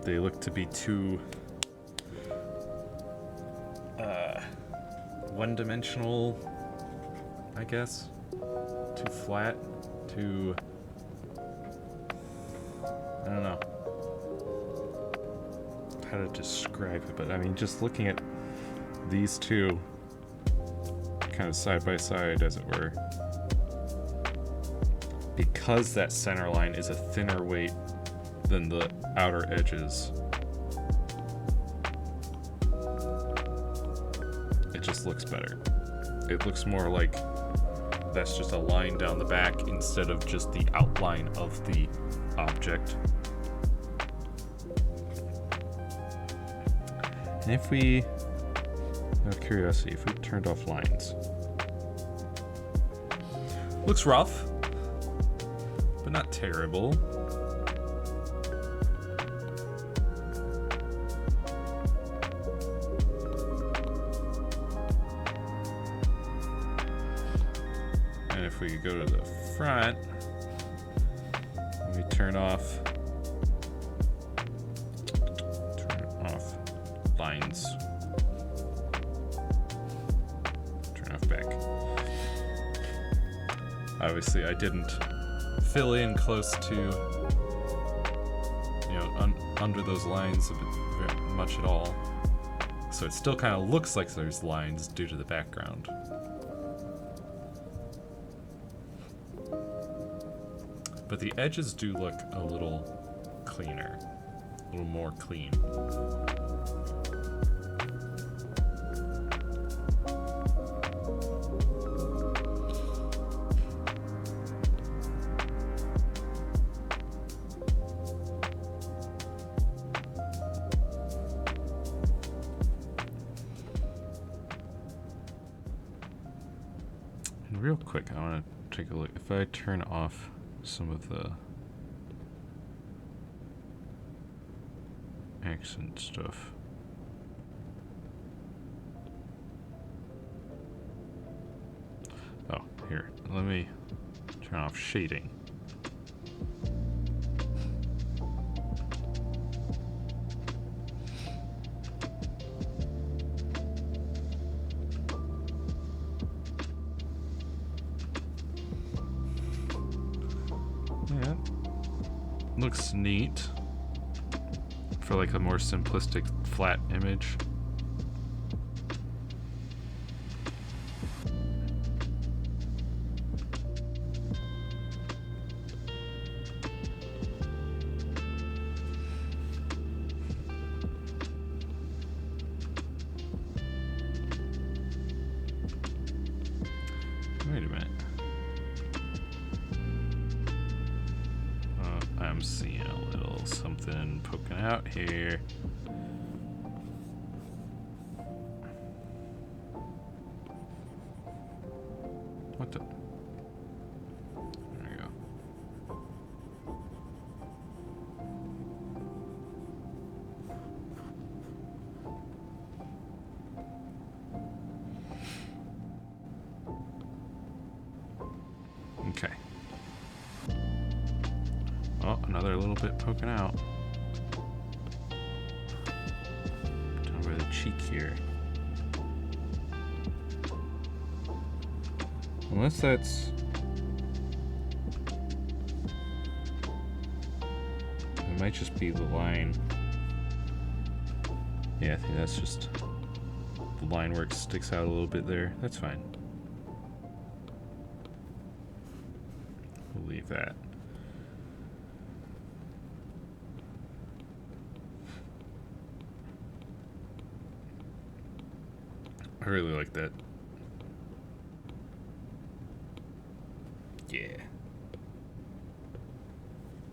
They look to be too... one-dimensional, I guess, too flat, too... I don't know how to describe it, but I mean, just looking at these two kind of side by side, as it were, because that center line is a thinner weight than the outer edges, it just looks better. It looks more like that's just a line down the back instead of just the outline of the object. And if we, out of curiosity, if we turned off lines, looks rough, but not terrible. And if we go to the front, we turn off lines, turn off back. Obviously, I didn't fill in close to, you know, under those lines very much at all, so it still kind of looks like there's lines due to the background. But the edges do look a little cleaner, a little more clean. And real quick, I want to take a look. If I turn off some of the accent stuff. Oh, here. Let me turn off shading. Looks neat for like a more simplistic flat image. Wait a minute. I'm seeing a little something poking out here. What the? There we go. Okay. Oh, another little bit poking out. Down by the cheek here. Unless that's... It might just be the line. Yeah, I think that's just the line where it sticks out a little bit there. That's fine. We'll leave that. I really like that. Yeah.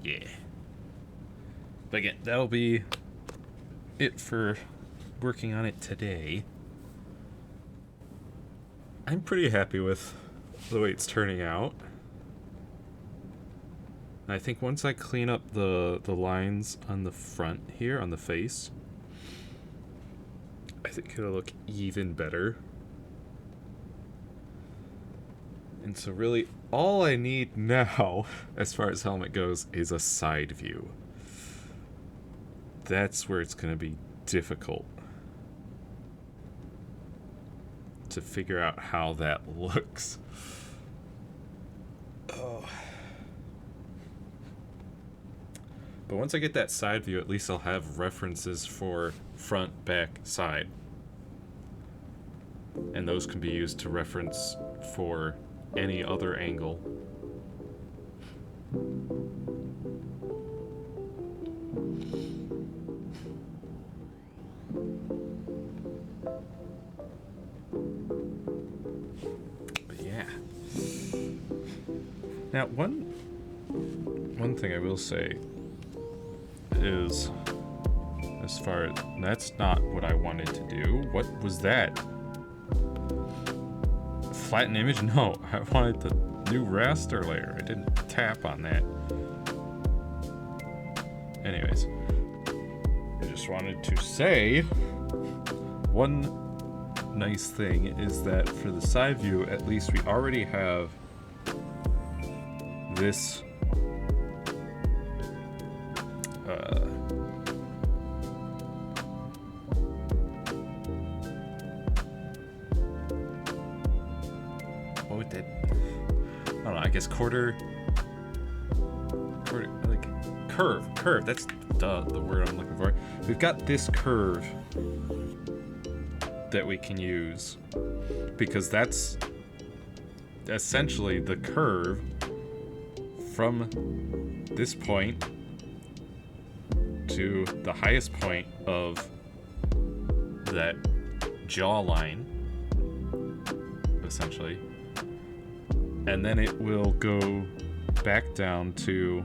Yeah. But again, that'll be it for working on it today. I'm pretty happy with the way it's turning out. I think once I clean up the lines on the front here, on the face, I think it'll look even better. And so really, all I need now, as far as helmet goes, is a side view. That's where it's going to be difficult to figure out how that looks. But once I get that side view, at least I'll have references for front, back, side. And those can be used to reference for any other angle. But yeah. Now, one thing I will say is, as far as that's not what I wanted to do. What was that? Flatten image? No, I wanted the new raster layer. I didn't tap on that. Anyways, I just wanted to say one nice thing is that for the side view, at least we already have this what would that, I don't know, I guess quarter like curve, that's the word I'm looking for. We've got this curve that we can use because that's essentially the curve from this point to the highest point of that jawline, essentially, and then it will go back down to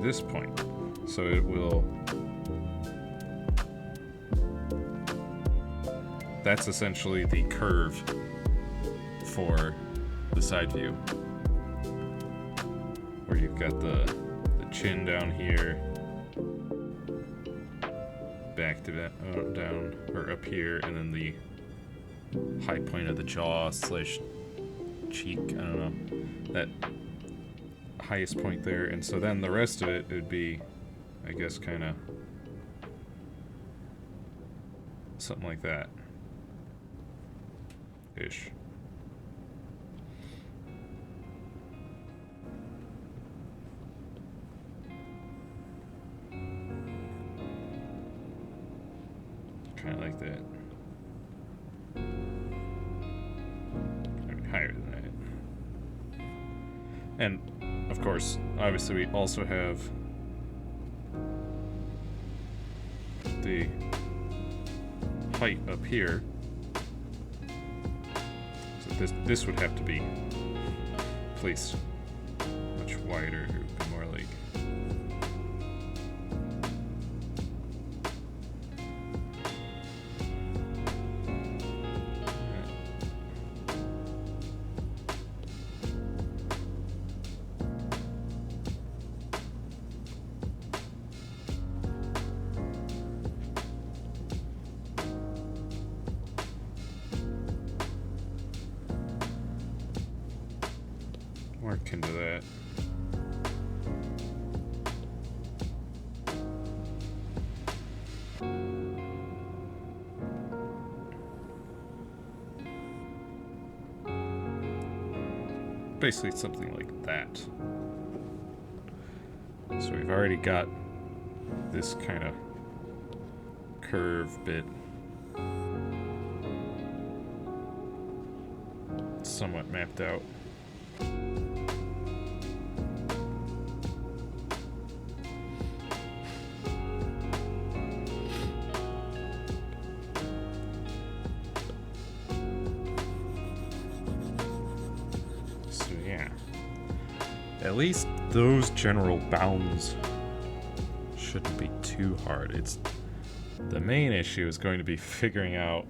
this point. So it will, that's essentially the curve for the side view, where you've got the chin down here, back to that down or up here, and then the high point of the jaw slash cheek, I don't know, that highest point there. And so then the rest of it would be, I guess, kind of something like that ish. Kind of like that. I mean, higher than that. And of course, obviously, we also have the height up here. So this would have to be placed much wider. It would be more like work into that. Basically something like that. So we've already got this kind of curve bit somewhat mapped out. At least those general bounds shouldn't be too hard. It's the main issue is going to be figuring out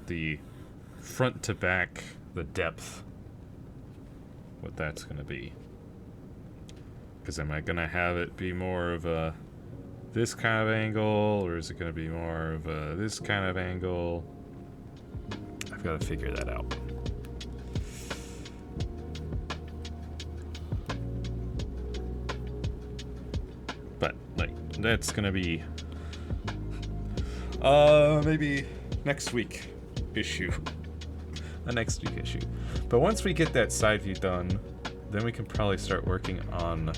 the front to back, the depth, what that's going to be. Because am I going to have it be more of a this kind of angle, or is it going to be more of a this kind of angle? I've got to figure that out. that's gonna be maybe next week issue. A next week issue. But once we get that side view done, then we can probably start working on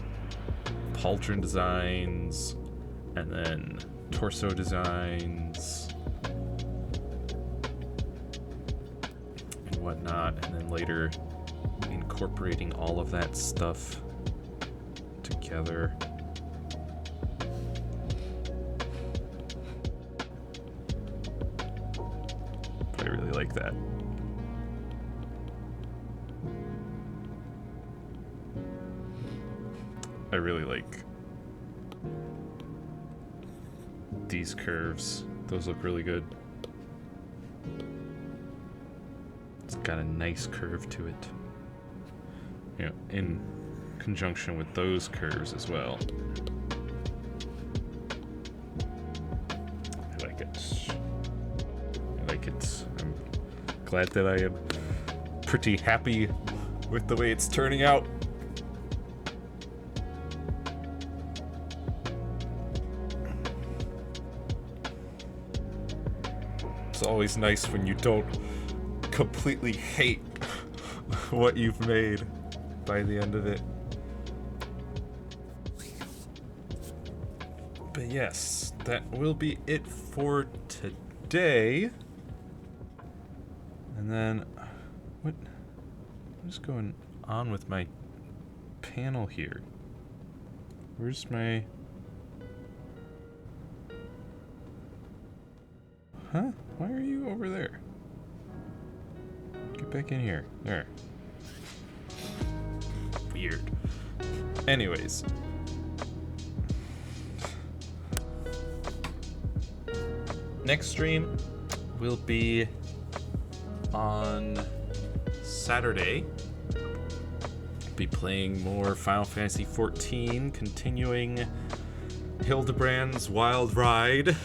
pauldron designs and then torso designs and whatnot, and then later incorporating all of that stuff together. But I really like that. I really like these curves. Those look really good. It's got a nice curve to it. You know, in conjunction with those curves as well. I like it. I like it. I'm glad that I am pretty happy with the way it's turning out. It's always nice when you don't completely hate what you've made by the end of it. But yes, that will be it for today. And then, what is going on with my panel here? Where's my... Huh? Why are you over there? Get back in here. There. Weird. Anyways. Next stream will be on Saturday. Be playing more Final Fantasy XIV, continuing Hildebrand's Wild Ride.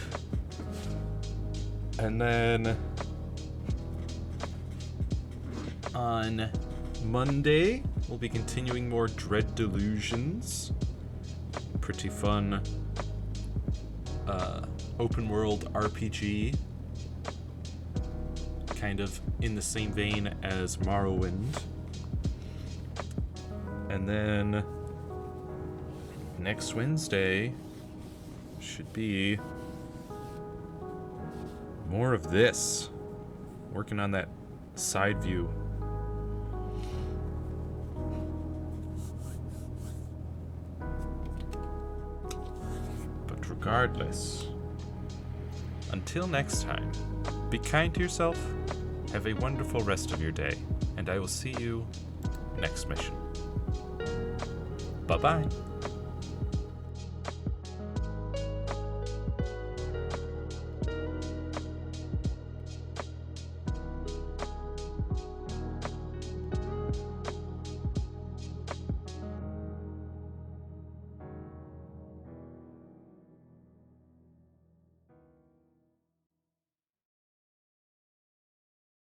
And then on Monday, we'll be continuing more Dread Delusions. Pretty fun open world RPG. Kind of in the same vein as Morrowind. And then next Wednesday should be more of this. Working on that side view. But regardless, until next time, be kind to yourself, have a wonderful rest of your day, and I will see you next mission. Bye-bye.